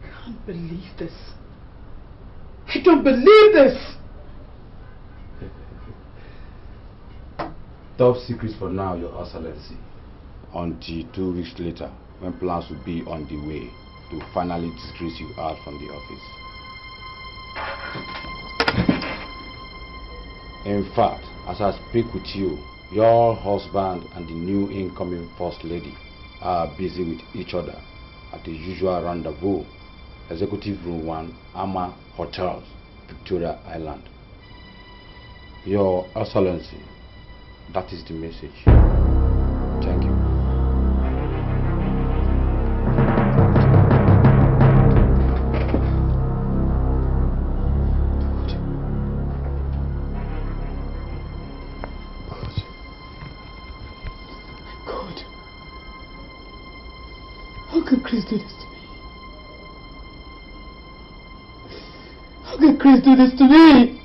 I can't believe this. I don't believe this! Top secret for now, Your Excellency. Until 2 weeks later, when plans will be on the way to finally disgrace you out from the office. In fact, as I speak with you, your husband and the new incoming First Lady are busy with each other at the usual rendezvous, Executive Room 1, Ama Hotels, Victoria Island. Your Excellency, that is the message. Thank you. God. How can Chris do this to me? How can Chris do this to me?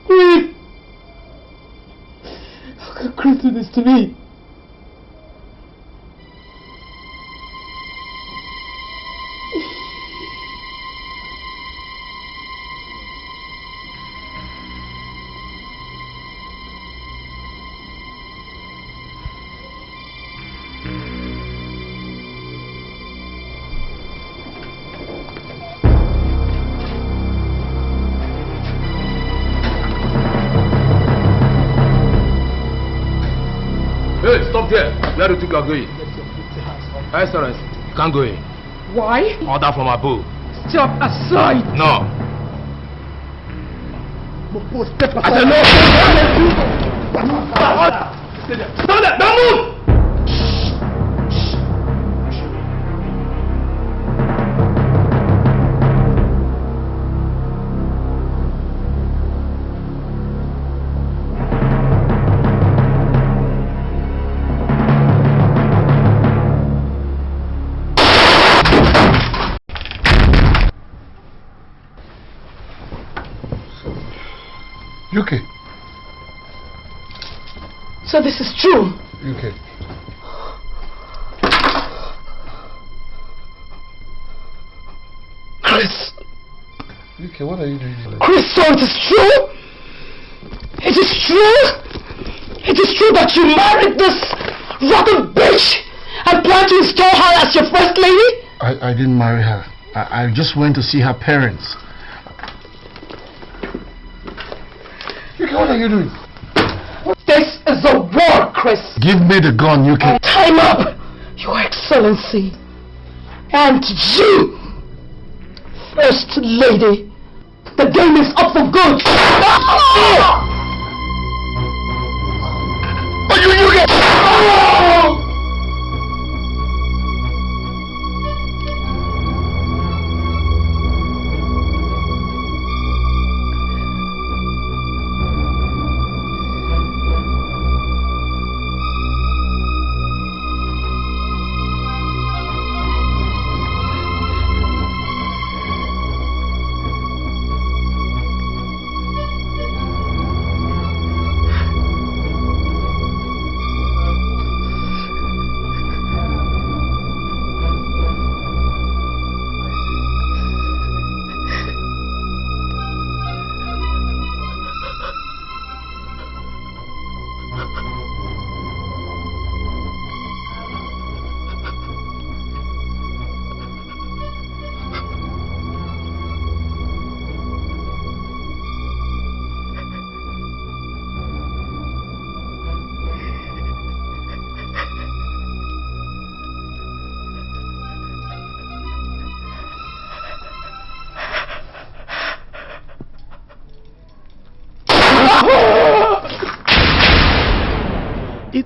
Chris! How can Chris do this to me? Hey, stop there. Where do you think you are going? Excellency, you can't go in. Why? Order from above. Step aside! No. Step I said no! Stop there! Don't move! UK. So this is true? UK. Chris! UK, what are you doing here? Chris, so it is true? It is true? It is true that you married this rotten bitch and plan to install her as your first lady? I didn't marry her. I just went to see her parents. UK, what are you doing? This is a war, Chris. Give me the gun, UK. Time up, Your Excellency. And you, First Lady. The game is up for good. You get...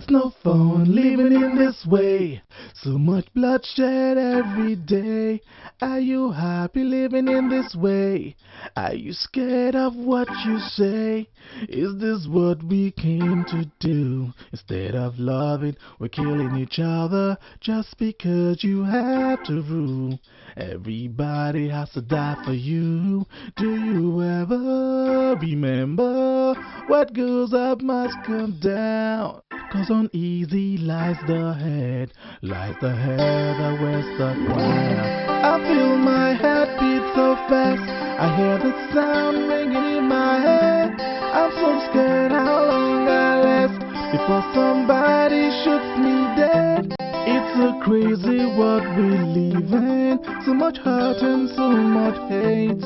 It's no fun living in this way. So much bloodshed every day. Are you happy living in this way? Are you scared of what you say? Is this what we came to do? Instead of loving, we're killing each other just because you have to rule. Everybody has to die for you. Do you ever remember what goes up must come down? Cause uneasy lies the head that wears the crown. I feel my heart beat so fast, I hear the sound ringing in my head. I'm so scared how long I last before somebody shoots me dead. It's a crazy world we live in, so much hurt and so much hate.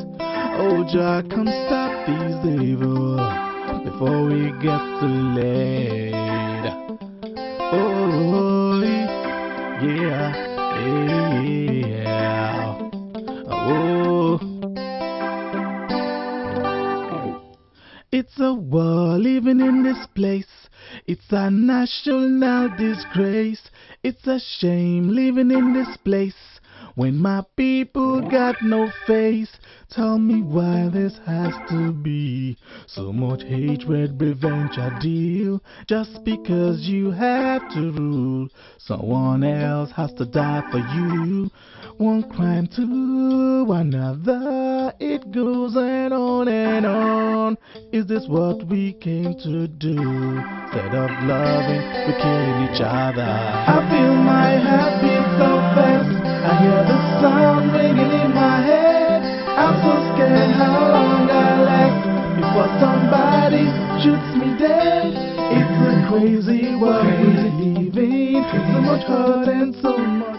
Oh Jah, come stop these evil before we get too late. Oh yeah, yeah. Oh, it's a war living in this place. It's a national disgrace. It's a shame living in this place when my people got no face. Tell me why this has to be so much hatred, revenge a deal. Just because you have to rule, someone else has to die for you. One crime to another, it goes on and on. Is this what we came to do? Instead of loving, we're killing each other. I feel my heart beat so fast, I hear the sound ringing in my head. I'm so scared how long I last before somebody shoots me dead. It's a crazy world we live in, so much hurt and so much